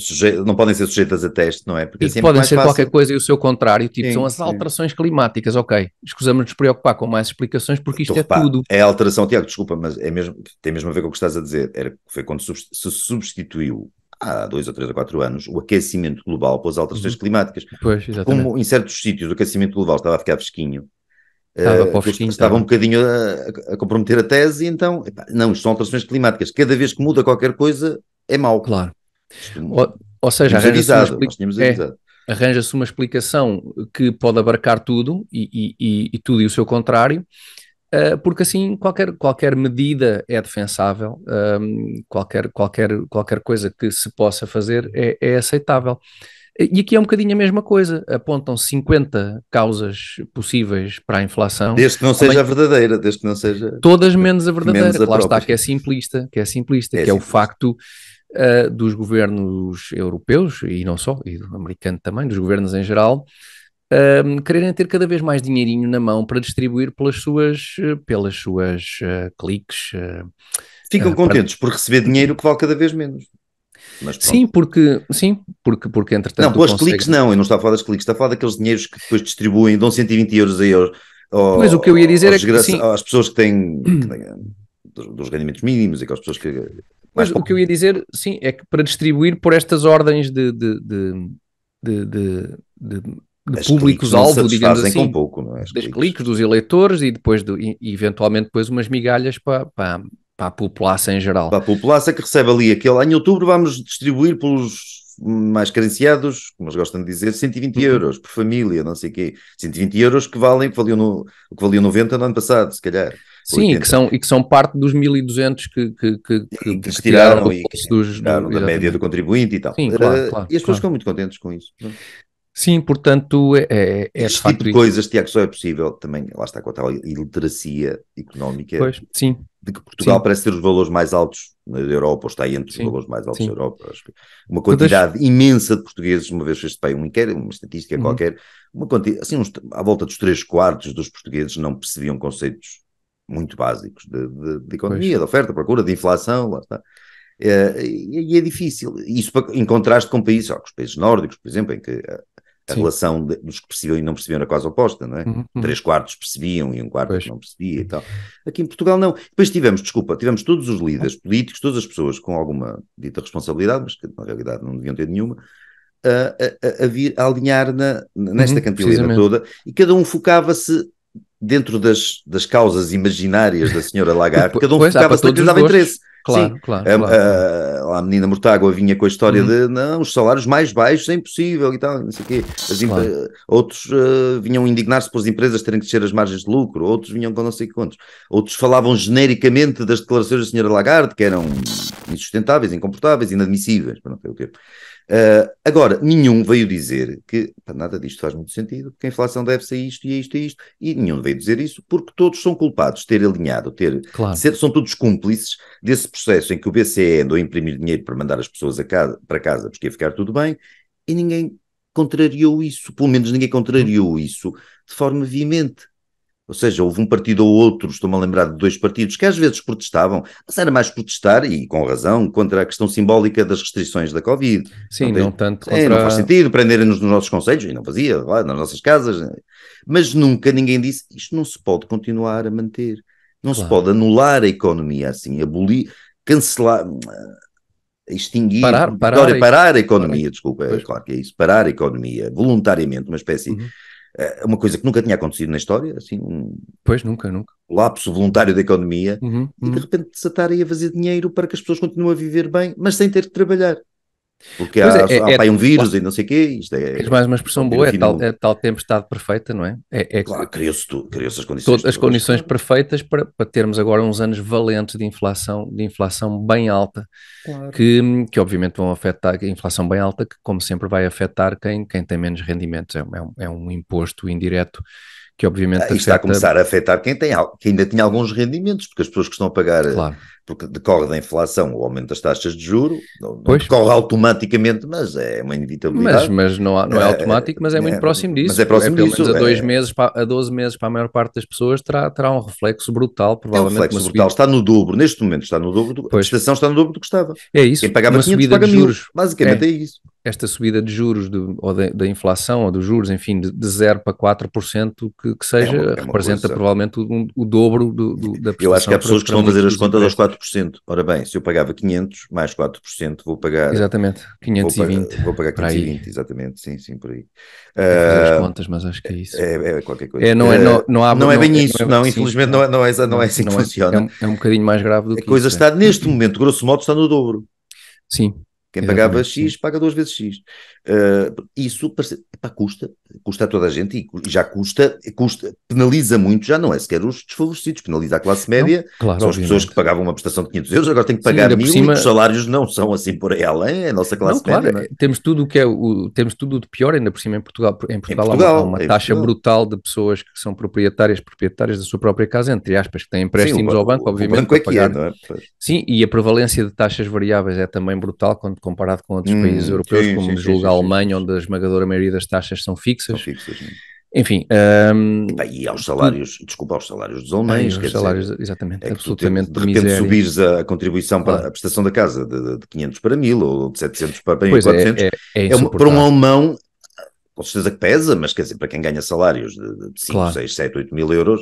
não podem ser sujeitas a teste, não é? Porque e assim que é muito podem mais ser qualquer fácil. coisa e o seu contrário, tipo, são Sim, as sim. alterações climáticas, ok. Escusamos de nos preocupar com mais explicações porque Tu isto é repara, tudo. é a alteração, Tiago, desculpa, mas é mesmo, tem mesmo a ver com o que estás a dizer. Foi quando se substituiu há 2 ou 3 ou 4 anos o aquecimento global pelas alterações Uhum. climáticas. Pois, Porque exatamente. como em certos sítios o aquecimento global estava a ficar fresquinho, Estava para o que fresquinho, estava um estava. bocadinho a comprometer a tese, e então, epá, não, isto são alterações climáticas. Cada vez que muda qualquer coisa é mau. Claro. Isto, Ou seja, tínhamos avisado, nós tínhamos avisado. arranja-se uma explicação que pode abarcar tudo e tudo e o seu contrário, porque assim qualquer medida é defensável, qualquer coisa que se possa fazer é aceitável. E aqui é um bocadinho a mesma coisa, apontam 50 causas possíveis para a inflação, Desde que não seja a verdadeira, desde que não seja todas menos a verdadeira, menos a que lá está, própria. que é simplista, É que é o simplista. facto dos governos europeus, e não só, e do americano também, dos governos em geral, quererem ter cada vez mais dinheirinho na mão para distribuir pelas suas cliques, Ficam para contentes por receber dinheiro que vale cada vez menos. mas Sim, pronto. porque Não, entretanto tu pôs cliques consegues. não, eu não estou a falar das cliques, estou a falar daqueles dinheiros que depois distribuem, dão 120 euros aí Pois o que eu ia dizer é que sim. às pessoas que têm dos rendimentos mínimos, aquelas pessoas que mais Pois o que eu ia dizer, sim, é que para distribuir por estas ordens de, de, de, de as cliques não se públicos-alvo, digamos satisfazem com assim, pouco, não é? As das cliques. cliques, dos eleitores e depois, e eventualmente, depois umas migalhas para a população em geral. Para a população que recebe ali aquele, em outubro vamos distribuir pelos mais carenciados, como eles gostam de dizer, 120 Uhum. euros por família, não sei o quê. 120 euros que valem, o que valiam 90 no ano passado, se calhar, ou Sim, 80. e que são parte dos 1.200 E que lhes que tiraram tiraram do e que bolso tiraram da média do exatamente. contribuinte e tal. Sim, claro, claro, E as pessoas claro. ficam muito contentes com isso. Sim, portanto, é de Este tipo facto de isso. coisas, Tiago, só é possível também, lá está com a tal iliteracia económica, Pois, sim, de que Portugal sim, parece ter os valores mais altos da Europa, ou está entre os sim, valores mais altos da sim. Europa. Acho que uma Todas. quantidade imensa de portugueses, uma vez fez um inquérito, uma estatística Uhum. qualquer, uma quantidade, assim, à volta dos 3 quartos dos portugueses não percebiam conceitos muito básicos de Pois, economia, de oferta, procura, de inflação, lá está. E é difícil. Isso em contraste com países, ó, com os países nórdicos, por exemplo, em que a sim. relação dos que percebiam e não percebiam era quase oposta, não é? Uhum, uhum. 3 quartos percebiam e 1 quarto é que Pois. não percebia e tal. Aqui em Portugal não. Depois tivemos todos os líderes políticos, todas as pessoas com alguma dita responsabilidade, mas que na realidade não deviam ter nenhuma, a vir a alinhar nesta Uhum, cantilena precisamente. toda, e cada um focava-se dentro das causas imaginárias da senhora Lagarde, cada um Pois, há para focava-se naquilo todos que lhe os dava gostos. interesse. Sim, Claro, claro, claro, claro. a menina Mortágua vinha com a história Uhum, de não, os salários mais baixos é impossível e tal, não sei o quê. claro. Outros vinham indignar-se pelas empresas terem que descer as margens de lucro, outros vinham com não sei quantos. Outros falavam genericamente das declarações da senhora Lagarde, que eram insustentáveis, incomportáveis, inadmissíveis, para não ter o termo. Agora, nenhum veio dizer que nada disto faz muito sentido, que a inflação deve-se a isto e a isto e a isto, e nenhum veio dizer isso, porque todos são culpados de ter alinhado, Claro. são todos cúmplices desse processo em que o BCE andou a imprimir dinheiro para mandar as pessoas para casa, porque ia ficar tudo bem, e ninguém contrariou isso, pelo menos ninguém Uhum. contrariou isso de forma veemente. Ou seja, houve um partido ou outro, estou-me a lembrar de 2 partidos, que às vezes protestavam, mas era mais protestar, e com razão, contra a questão simbólica das restrições da Covid. Não, Sim, não tanto não faz contra. sentido prenderem-nos nos nossos conselhos, e não fazia, lá nas nossas casas. Mas nunca ninguém disse, isto não se pode continuar a manter. Não se Claro. pode anular a economia assim, abolir, cancelar, extinguir, Parar aí. parar a Parar aí. economia, desculpa, é Pois. claro que é isso, parar a economia, voluntariamente, uma espécie, Uhum. uma coisa que nunca tinha acontecido na história, assim, Pois, nunca, nunca. colapso voluntário da economia, Uhum, e de uhum. repente desatarem a fazer dinheiro para que as pessoas continuem a viver bem, mas sem ter que trabalhar. Porque Pois há pá, um lá vírus está. e não sei o quê, isto Tens é mais uma pode expressão vir o boa, fim do mundo. é tal tempestade perfeita, não é? Claro, criou-se as condições Todas as todas, condições claro. perfeitas para termos agora uns anos valentes de inflação bem alta, Claro. que obviamente vão afetar, a inflação bem alta, que como sempre vai afetar quem tem menos rendimentos. É um imposto indireto que obviamente E está a afeta, começar a afetar quem ainda tinha alguns rendimentos, porque as pessoas que estão a pagar, claro, porque decorre da inflação o aumento das taxas de juro, não pois, decorre automaticamente, mas é uma inevitabilidade. mas não é automático, mas é muito próximo Mas disso. é É próximo pelo menos disso. a 2 meses, a 12 meses para a maior parte das pessoas terá um reflexo brutal, É um provavelmente uma reflexo brutal. subida, Está no dobro, neste momento está no dobro, a pois, prestação está no dobro do que estava. é Quem isso, pagava uma 500 subida de paga 1000. juros. Basicamente É, é isso. esta subida de juros ou da inflação ou dos juros, enfim, de 0 para 4% que seja, É uma representa coisa. provavelmente o dobro da Eu acho que prestação há pessoas que para estão a fazer muitos as dos contas aos empréstimos. 4%. Ora bem, se eu pagava 500 mais 4%, Exatamente, vou pagar, 520, vou pagar para aí. 520, exatamente, sim, sim, por aí. Tenho que fazer as Ah, contas, mas acho que é isso. é qualquer coisa. É, não abre, Não é bem não é isso, bem não, assim, infelizmente não é assim que funciona. é um bocadinho mais grave do A que coisa isso, é. está, neste momento, grosso modo, está no dobro. Sim, Quem pagava exatamente, sim. X paga 2 vezes X. Isso epá, custa a toda a gente e já penaliza muito, já não é sequer os desfavorecidos, penaliza a classe Não, média, claro, são as pessoas que obviamente. pagavam uma prestação de 500 euros, agora têm que Sim, pagar ainda por 1000 e que os cima, salários não são assim por aí além, é a nossa não, classe claro, média, não é? temos tudo o que é temos tudo de pior, ainda por cima em Portugal. Em Em Portugal há Portugal, uma em taxa Portugal. brutal de pessoas que são proprietárias da sua própria casa, entre aspas, que têm Sim, empréstimos ao banco, o obviamente, banco para é que é, pagar. não é? Pois. Sim, e a prevalência de taxas variáveis é também brutal quando comparado com outros países europeus, Sim, como sim, me sim, julga a sim, sim, sim, Alemanha, sim. onde a esmagadora maioria das taxas são São fixas. fixas, não é? Enfim, E aos salários, desculpa, aos salários dos alemães, quer os salários, dizer, exatamente, é que absolutamente de de repente miséria. subires a contribuição para Claro. a prestação da casa de 500 para 1000 ou de 700 para Pois é, 1400, é para um insuportável. alemão, com certeza que pesa, mas quer dizer, para quem ganha salários de 5, Claro, 6, 7, 8 mil euros,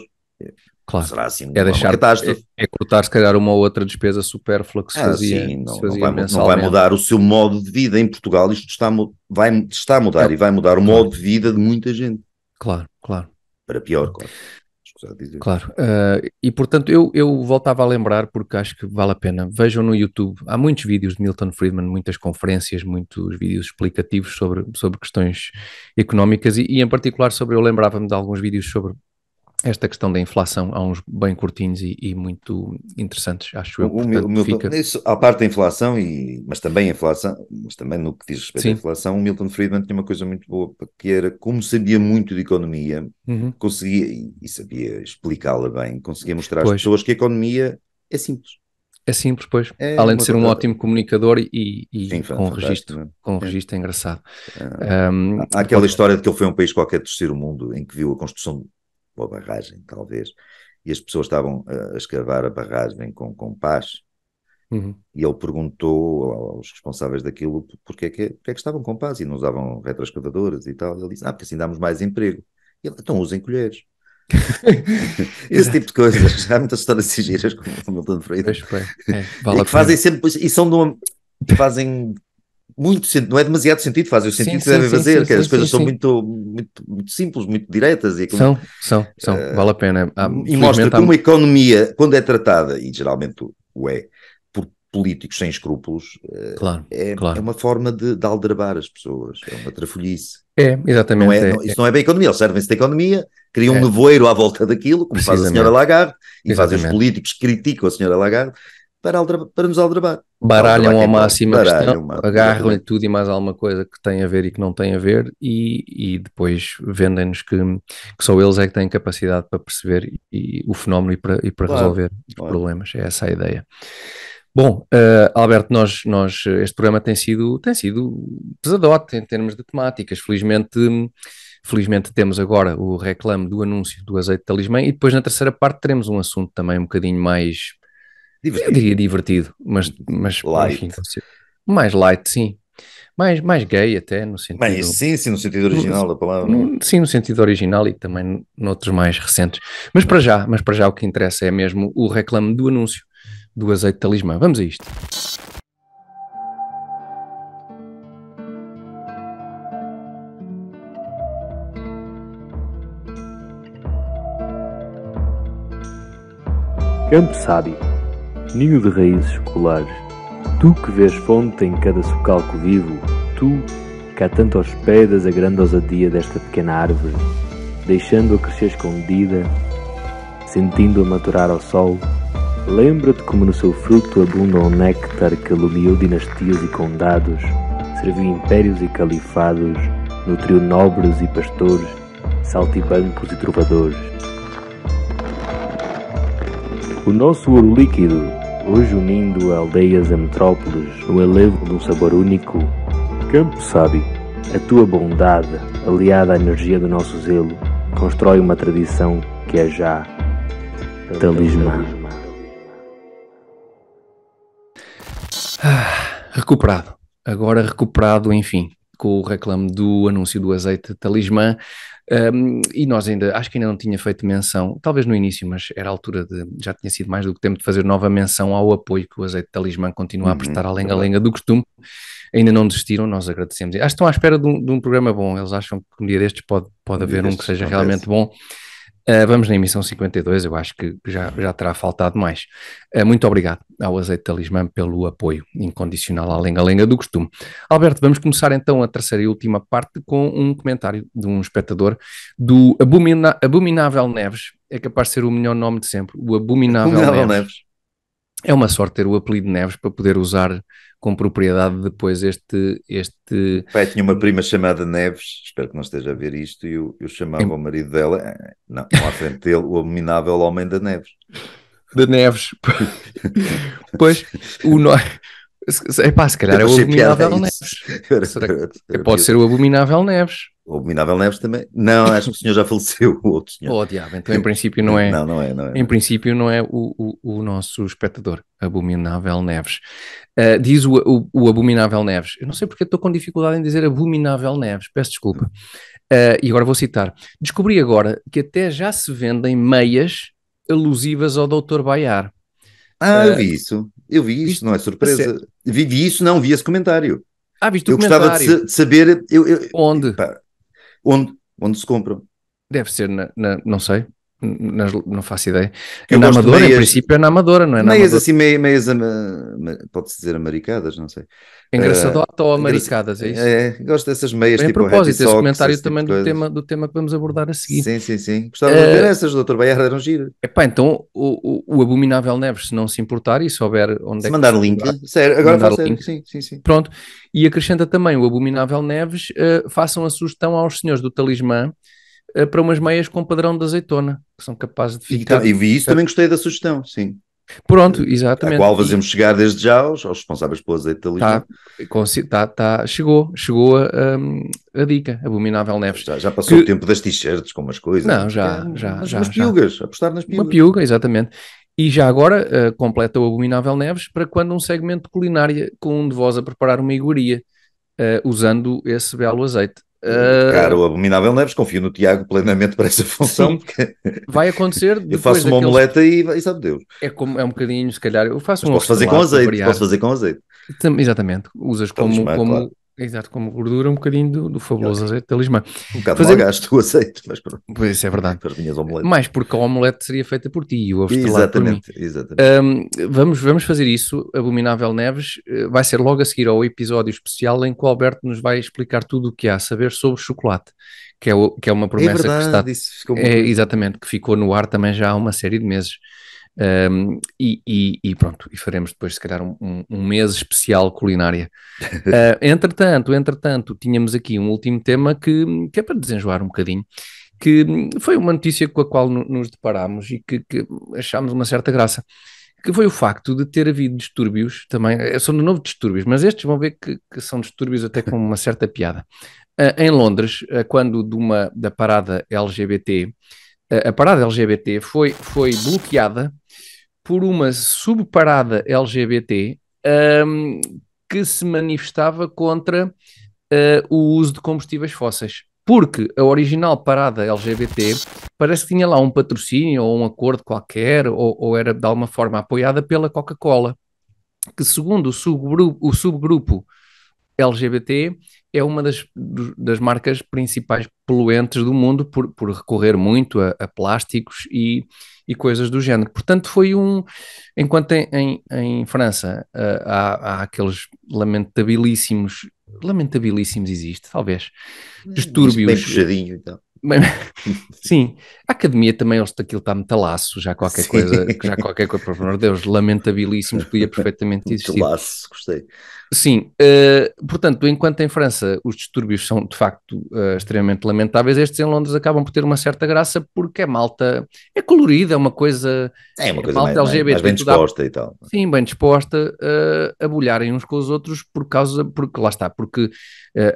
claro. será assim É uma deixar, catástrofe. é cortar se calhar uma ou outra despesa supérflua que Sim, se não fazia não vai mensalmente. mudar o seu modo de vida em Portugal. Isto está a mudar É, e vai mudar o claro, modo de vida de muita gente. claro, claro. Para pior, claro. Escusado de dizer. Claro, e portanto eu voltava a lembrar porque acho que vale a pena. Vejam no YouTube, há muitos vídeos de Milton Friedman, muitas conferências, muitos vídeos explicativos sobre questões económicas e em particular sobre, eu lembrava-me de alguns vídeos sobre esta questão da inflação, há uns bem curtinhos e muito interessantes, acho eu. O Portanto, Milton, fica, isso, à parte da inflação, mas também a inflação, mas também no que diz respeito à sim, inflação, o Milton Friedman tinha uma coisa muito boa, que era, como sabia muito de economia, uhum, conseguia, e sabia explicá-la bem, conseguia mostrar às pois, pessoas que a economia é simples. é simples, pois, É além de uma ser um coisa, ótimo comunicador sim, e fantástico, não com um é? É. registro engraçado. Há aquela Pode, história de que ele foi a um país qualquer do terceiro mundo em que viu a construção de uma barragem, talvez, e as pessoas estavam a escavar a barragem com pás, uhum. e ele perguntou aos responsáveis daquilo porque é que estavam com pás e não usavam retroescavadoras e tal. Ele disse, porque assim damos mais emprego. E ele, então usem colheres. Esse tipo Exato. de coisas. Há muitas histórias assim giras com o Milton Friedman. Pois, pois, vale E a que fazem pena. sempre, e são fazem muito sentido, não é demasiado sentido, fazem o Sim, sentido que sim, devem sim, sim, fazer, que sim, as sim, coisas são sim. muito simples, muito diretas, e aquilo Vale a pena. e mostra Felizmente há. como a economia, quando é tratada, e geralmente o é, por políticos sem escrúpulos, Claro, é claro. uma forma de aldrabar as pessoas, é uma trafolhice. É, exatamente, Isso não é bem economia, eles servem-se da economia, criam um é, nevoeiro à volta daquilo, como faz a senhora precisamente, Lagarde, e fazem os exatamente. políticos que criticam a senhora Lagarde para nos aldrabar. Aldrabar Baralham ao quem pode, máximo a questão, baralham, agarram-lhe exatamente. tudo e mais alguma coisa que tem a ver e que não tem a ver, e depois vendem-nos que só eles é que têm capacidade para perceber o fenómeno e para Claro, resolver os claro. problemas. É essa a ideia. Bom, Alberto, este programa tem sido pesadote em termos de temáticas. Felizmente temos agora o reclame do anúncio do azeite de talismã e depois na terceira parte teremos um assunto também um bocadinho mais, eu Divertido. diria divertido, mas enfim, Light. mais light, sim. Mais gay até, no Bem, sentido, sim, sim, no sentido original da palavra. sim, no sentido original e também noutros mais recentes. Mas para já o que interessa é mesmo o reclame do anúncio do azeite de talismã. Vamos a isto. Campo sábio, ninho de raízes escolares, tu que vês fonte em cada socalco vivo, tu que há tanto hospedas a grande ousadia desta pequena árvore, deixando-a crescer escondida, sentindo-a maturar ao sol, lembra-te como no seu fruto abunda um néctar que alumiou dinastias e condados, serviu impérios e califados, nutriu nobres e pastores, saltibancos e trovadores. O nosso ouro líquido, hoje unindo aldeias a metrópoles no elevo de um sabor único, campo sábio, a tua bondade, aliada à energia do nosso zelo, constrói uma tradição que é já talismã. Recuperado. Agora recuperado, enfim, com o reclame do anúncio do azeite de talismã. E nós acho que ainda não tinha feito menção, talvez no início, mas era a altura já tinha sido mais do que tempo de fazer nova menção ao apoio que o azeite de talismã continua a prestar à Verdade. lenga-lenga do costume. Ainda não desistiram, nós agradecemos. Acho que estão à espera de um programa bom, eles acham que um dia destes pode Um dia haver um que destes seja realmente acontece. bom. Vamos na emissão 52, eu acho que já terá faltado mais. Muito obrigado ao Azeite Talismã pelo apoio incondicional à lenga-lenga do costume. Alberto, vamos começar então a terceira e última parte com um comentário de um espectador do Abominável Neves. É capaz de ser o melhor nome de sempre, o Abominável Abominável Neves. Neves. É uma sorte ter o apelido Neves para poder usar com propriedade depois este Pai, tinha uma prima chamada Neves, espero que não esteja a ver isto, e eu chamava o marido dela, não à frente dele, o abominável Homem da Neves. de Neves. Pois, o nome. Epá, se calhar é o Achei piada a Abominável isso. Neves. Será que pode ser o Abominável Neves? O Abominável Neves também. Não, acho que o senhor já faleceu, o outro senhor. Oh, diabo, então em princípio não é. Não é. Em princípio não é o nosso espectador, Abominável Neves. Diz o Abominável Neves. Eu não sei porque estou com dificuldade em dizer Abominável Neves, peço desculpa. E agora vou citar. Descobri agora que até já se vendem meias alusivas ao Dr. Baiar. Eu vi isso. Viste? Não é surpresa. Vi isso, não, vi esse comentário. Viste o Eu gostava comentário? de saber Onde? pá, onde se compram. Deve ser não sei, não faço ideia. Que É eu na gosto de Amadora, em meias, princípio é na Amadora, não é na meias Amadora. assim, meias, pode-se dizer amaricadas, não sei. Engraçadota ou Engra- Americadas, é isso? Gosto dessas meias Bem, a tipo Happy propósito, esse Socks, comentário esse tipo também de coisas. do tema que vamos abordar a seguir. Sim. Gostava de ver essas, do Dr. Baiar eram giras. Epá, então o Abominável Neves, se não se importar e souber onde Se é que mandar se link, comprar, sério, agora mandar falo o sério, link. sim. Pronto, e acrescenta também o Abominável Neves, façam a sugestão aos senhores do Talismã para umas meias com padrão de azeitona, que são capazes de ficar. E vi isso, também gostei da sugestão, sim. Pronto, A exatamente. qual fazemos chegar desde já aos responsáveis pelo azeite de talismã. Chegou a dica, Abominável Neves. Já passou o tempo das t-shirts com umas coisas. Não, Umas piugas, apostar nas Uma piugas. piuga, exatamente. E já agora completa o Abominável Neves para quando um segmento de culinária com um de vós a preparar uma iguaria, usando esse belo azeite. Caro Abominável Neves, confio no Tiago plenamente para essa função. Sim, porque vai acontecer eu depois faço uma daqueles... omeleta e sabe Deus. É um bocadinho, se calhar, eu faço Mas um ovo posso fazer com estrelado para azeite, variar. posso fazer com azeite. Exatamente, usas Talismã, claro. exato, como gordura um bocadinho do fabuloso azeite de Talismã. Um bocado mal gasto o azeite, mas pronto. Pois isso é verdade. Para as minhas omeletas. Mais porque a omelete seria feita por ti e o ovo estrelado por mim. Exatamente. Vamos fazer isso. Abominável Neves vai ser logo a seguir ao episódio especial em que o Alberto nos vai explicar tudo o que há a saber sobre chocolate, que é uma promessa verdade, que está... isso ficou uma coisa. Exatamente, que ficou no ar também já há uma série de meses. E pronto, e faremos depois se calhar um mês especial culinária. Entretanto, tínhamos aqui um último tema que é para desenjoar um bocadinho, que foi uma notícia com a qual nos deparámos e que achámos uma certa graça, que foi o facto de ter havido distúrbios também, são de novo distúrbios, mas estes vão ver que são distúrbios até com uma certa piada. Em Londres, quando da parada LGBT, a parada LGBT foi bloqueada por uma subparada LGBT que se manifestava contra o uso de combustíveis fósseis. Porque a original parada LGBT parece que tinha lá um patrocínio ou um acordo qualquer, ou era de alguma forma apoiada pela Coca-Cola, que segundo o subgrupo LGBT é uma das marcas principais poluentes do mundo por recorrer muito a plásticos e coisas do género. Portanto, enquanto em França há aqueles lamentabilíssimos existe, talvez, distúrbios. Bem puxadinho, então. Sim, a academia também, aquilo está metalaço, já qualquer coisa, por amor de Deus, lamentabilíssimos, podia perfeitamente existir. Metalaço, gostei. Sim, portanto, enquanto em França os distúrbios são de facto extremamente lamentáveis, estes em Londres acabam por ter uma certa graça porque é malta, é colorida, é uma coisa Coisa malta mais LGBT, bem disposta e tal. Sim, bem disposta a bolharem uns com os outros porque lá está, porque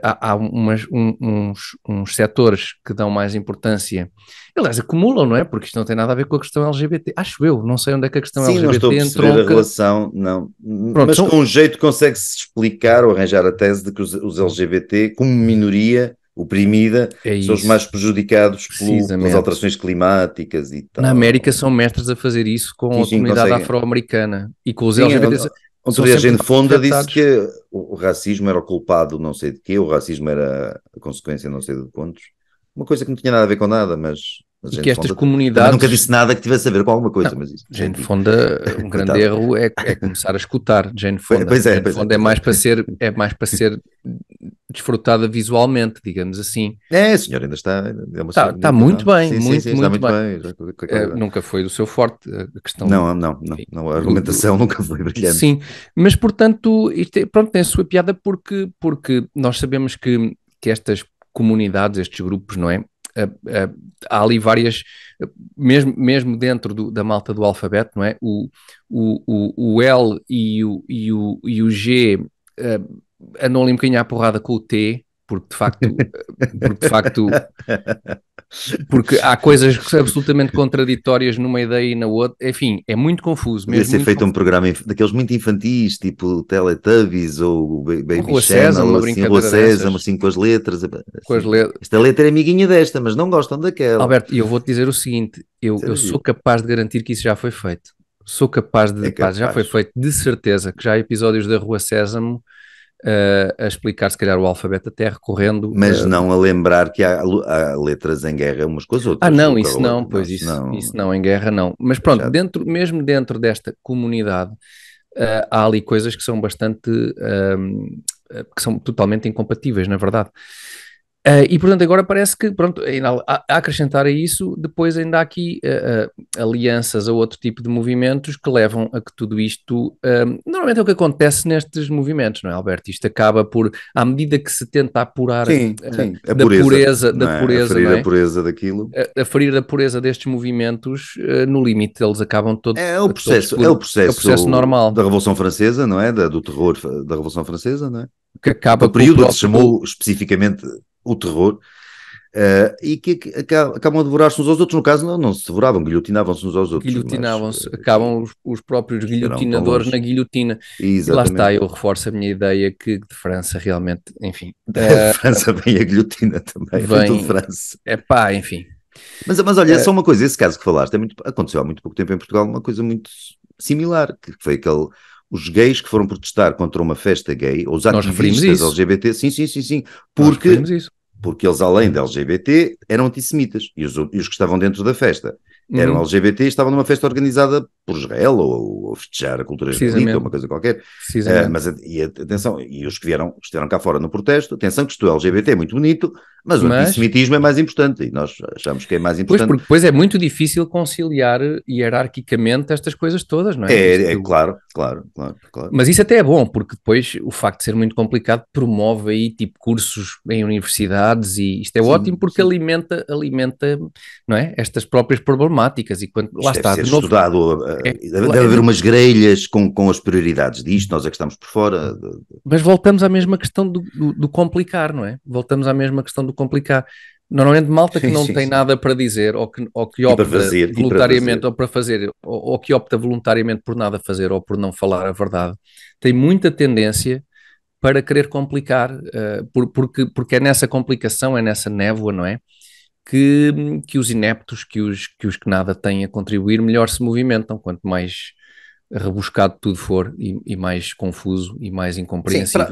há uns setores que dão mais importância, aliás, acumulam, não é? Porque isto não tem nada a ver com a questão LGBT, acho eu, não sei onde é que a questão LGBT LGBT não estou a perceber entronca. a relação, não. Pronto, mas com um jeito consegue-se explicar ou arranjar a tese de que os LGBT, como minoria oprimida, são os mais prejudicados pelas alterações climáticas e tal. Na América são mestres a fazer isso com a comunidade afro-americana e com os LGBTs. A Jane Fonda disse que o racismo era o culpado não sei de quê, o racismo era a consequência não sei de quantos. Uma coisa que não tinha nada a ver com nada, mas... E que estas comunidades... nunca disse nada que tivesse a ver com alguma coisa, mas isso... Jane Fonda, um grande erro é começar a escutar Jane Fonda. Jane Fonda é mais para ser desfrutada visualmente, digamos assim. Senhor, ainda está... Está muito bem, muito bem. Nunca foi do seu forte a questão... Não, a argumentação nunca foi brilhante. Sim, mas portanto, isto pronto, tem a sua piada porque nós sabemos que estas comunidades, estes grupos, não é? Há ali várias, mesmo dentro da malta do alfabeto, não é? O L e o G andam ali um bocadinho à porrada com o T, porque de facto, porque há coisas absolutamente contraditórias numa ideia e na outra, enfim, é muito confuso. Podia Mesmo ser muito feito um confuso. programa daqueles muito infantis, tipo Teletubbies ou Baby Rua Channel, Sésamo, uma assim, brincadeira Rua Sésamo, dessas, assim, com as letras. com as Assim, letras. esta letra é amiguinha desta, mas não gostam daquela. Alberto, e eu vou-te dizer o seguinte, Isso eu era sou giro. capaz de garantir que isso já foi feito. Sou capaz É de, pá, já foi capaz. feito de certeza, que já há episódios da Rua Sésamo a explicar se calhar o alfabeto até recorrendo. Mas não a lembrar que há letras em guerra umas com as outras. Não, O isso Carol, não, pois não, isso não, em guerra não. Mas é pronto, chato. mesmo dentro desta comunidade, há ali coisas que são bastante, que são totalmente incompatíveis, na verdade. E portanto agora parece que, pronto, ainda a acrescentar a isso, depois ainda há aqui alianças a outro tipo de movimentos que levam a que tudo isto, normalmente é o que acontece nestes movimentos, não é, Alberto? Isto acaba por, à medida que se tenta apurar Sim, sim. A da pureza, da não é? A pureza, ferir não a é? pureza daquilo. A ferir da pureza destes movimentos, no limite eles acabam todos É por, o é o processo processo da normal, Revolução Francesa, não é? Do terror da Revolução Francesa, não é? que Aquele acaba com o período a que se próprio, chamou especificamente o terror, e que acabam a devorar-se uns aos outros. No caso, não se devoravam, guilhotinavam-se uns aos outros, mas guilhotinavam-se, acabam os próprios chegaram tão guilhotinadores na longe. guilhotina. E lá está, Exatamente. eu reforço a minha ideia que de França realmente, enfim, Da França vem a guilhotina também, vem tudo de vem, França. pá, enfim. Mas olha, só uma coisa, esse caso que falaste, aconteceu há muito pouco tempo em Portugal, uma coisa muito similar, que foi os gays que foram protestar contra uma festa gay, ou os Nós referimos ativistas isso, LGBT, sim, nós referimos isso. porque eles, além de LGBT, eram antissemitas, e os que estavam dentro da festa eram Uhum, LGBT e estavam numa festa organizada por Israel, ou a festejar a cultura israelita, ou precisamente, uma coisa qualquer. precisamente. Atenção, e os que estiveram cá fora no protesto, atenção que isto é LGBT é muito bonito, mas o Mas, antissemitismo é mais importante, e nós achamos que é mais pois, importante. porque depois é muito difícil conciliar hierarquicamente estas coisas todas, não é? Claro. Mas isso até é bom, porque depois o facto de ser muito complicado promove aí tipo cursos em universidades e isto é Sim, ótimo porque sim. alimenta, não é? Estas próprias problemáticas e quando, lá Isto deve está, ser de novo, estudado, é, deve haver umas grelhas com as prioridades disto, nós é que estamos por fora. mas voltamos à mesma questão do complicar, não é? Voltamos à mesma questão do complicar. Normalmente malta que Sim, não sim, tem sim. nada para dizer ou que E para opta fazer, voluntariamente ou para fazer, ou que opta voluntariamente por nada fazer ou por não falar a verdade, tem muita tendência para querer complicar, porque é nessa complicação, é nessa névoa, não é? Que os ineptos, que os que nada têm a contribuir, melhor se movimentam, quanto mais rebuscado tudo for e mais confuso e mais Sim, incompreensível.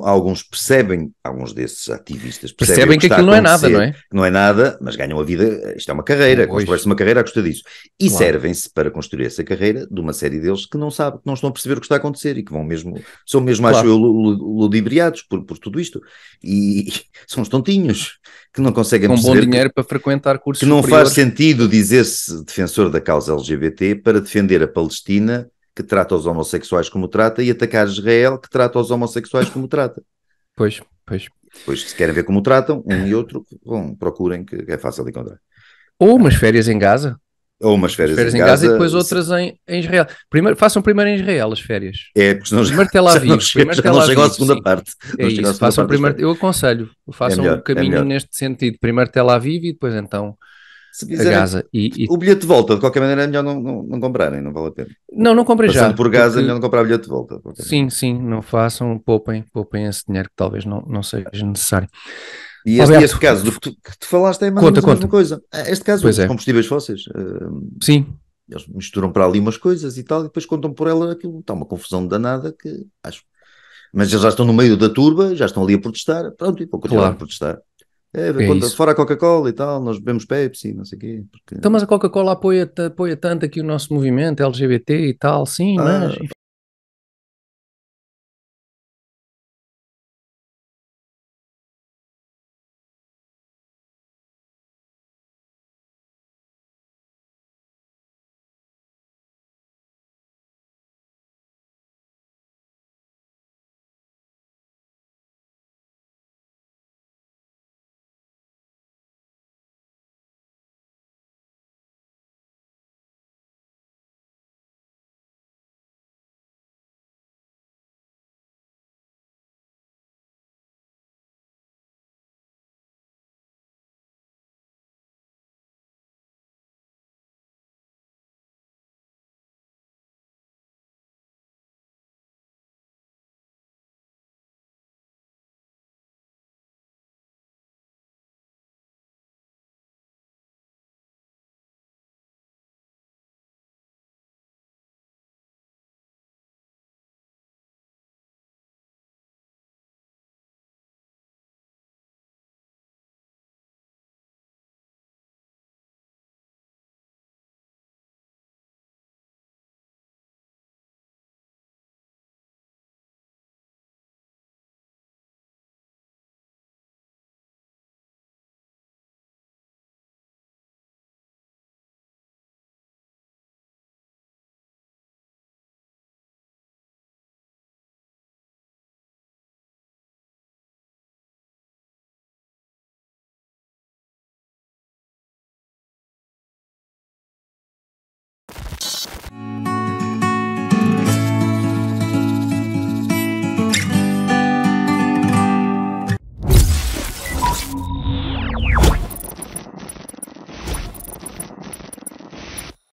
alguns percebem, alguns desses ativistas percebem Percebem o que que está a aquilo não é nada, não acontecer, é? que não é nada, mas ganham a vida, isto é uma carreira, Pois, constrói-se uma carreira à custa disso. E claro. servem-se para construir essa carreira de uma série deles que não sabem, que não estão a perceber o que está a acontecer e que são mesmo, acho Claro. eu, ludibriados por tudo isto. E são uns tontinhos que não conseguem Com bom perceber dinheiro para frequentar cursos que não faz superiores. sentido dizer-se defensor da causa LGBT para defender a Palestina, que trata os homossexuais como trata, e atacar Israel, que trata os homossexuais como trata. Pois. Pois, se querem ver como tratam, um e outro, procurem, que é fácil de encontrar. Ou umas férias em Gaza. Ou umas férias em em Gaza e depois outras em Israel. Façam primeiro em Israel as férias. porque senão Primeiro Tel Aviv. já não chegam à segunda sim. parte. É isso, façam primeiro, eu aconselho, façam melhor, um caminho melhor. neste sentido. Primeiro Tel Aviv e depois então Se a quiserem, Gaza. o bilhete de volta, de qualquer maneira, é melhor não comprarem, não vale a pena. Não comprem já. Passando por Gaza, é melhor não comprar bilhete de volta. Sim, não façam, poupem esse dinheiro que talvez não seja necessário. E este caso do que tu falaste é mais ou menos a mesma coisa. Este caso, os combustíveis fósseis. Sim. Eles misturam para ali umas coisas e tal, e depois contam por ela aquilo. Está uma confusão danada que acho. Mas eles já estão no meio da turba, já estão ali a protestar. Pronto, e vão continuar a protestar. Fora a Coca-Cola e tal, nós bebemos Pepsi, não sei o quê. Porque... Então, mas a Coca-Cola apoia tanto aqui o nosso movimento LGBT e tal, sim, mas... Enfim.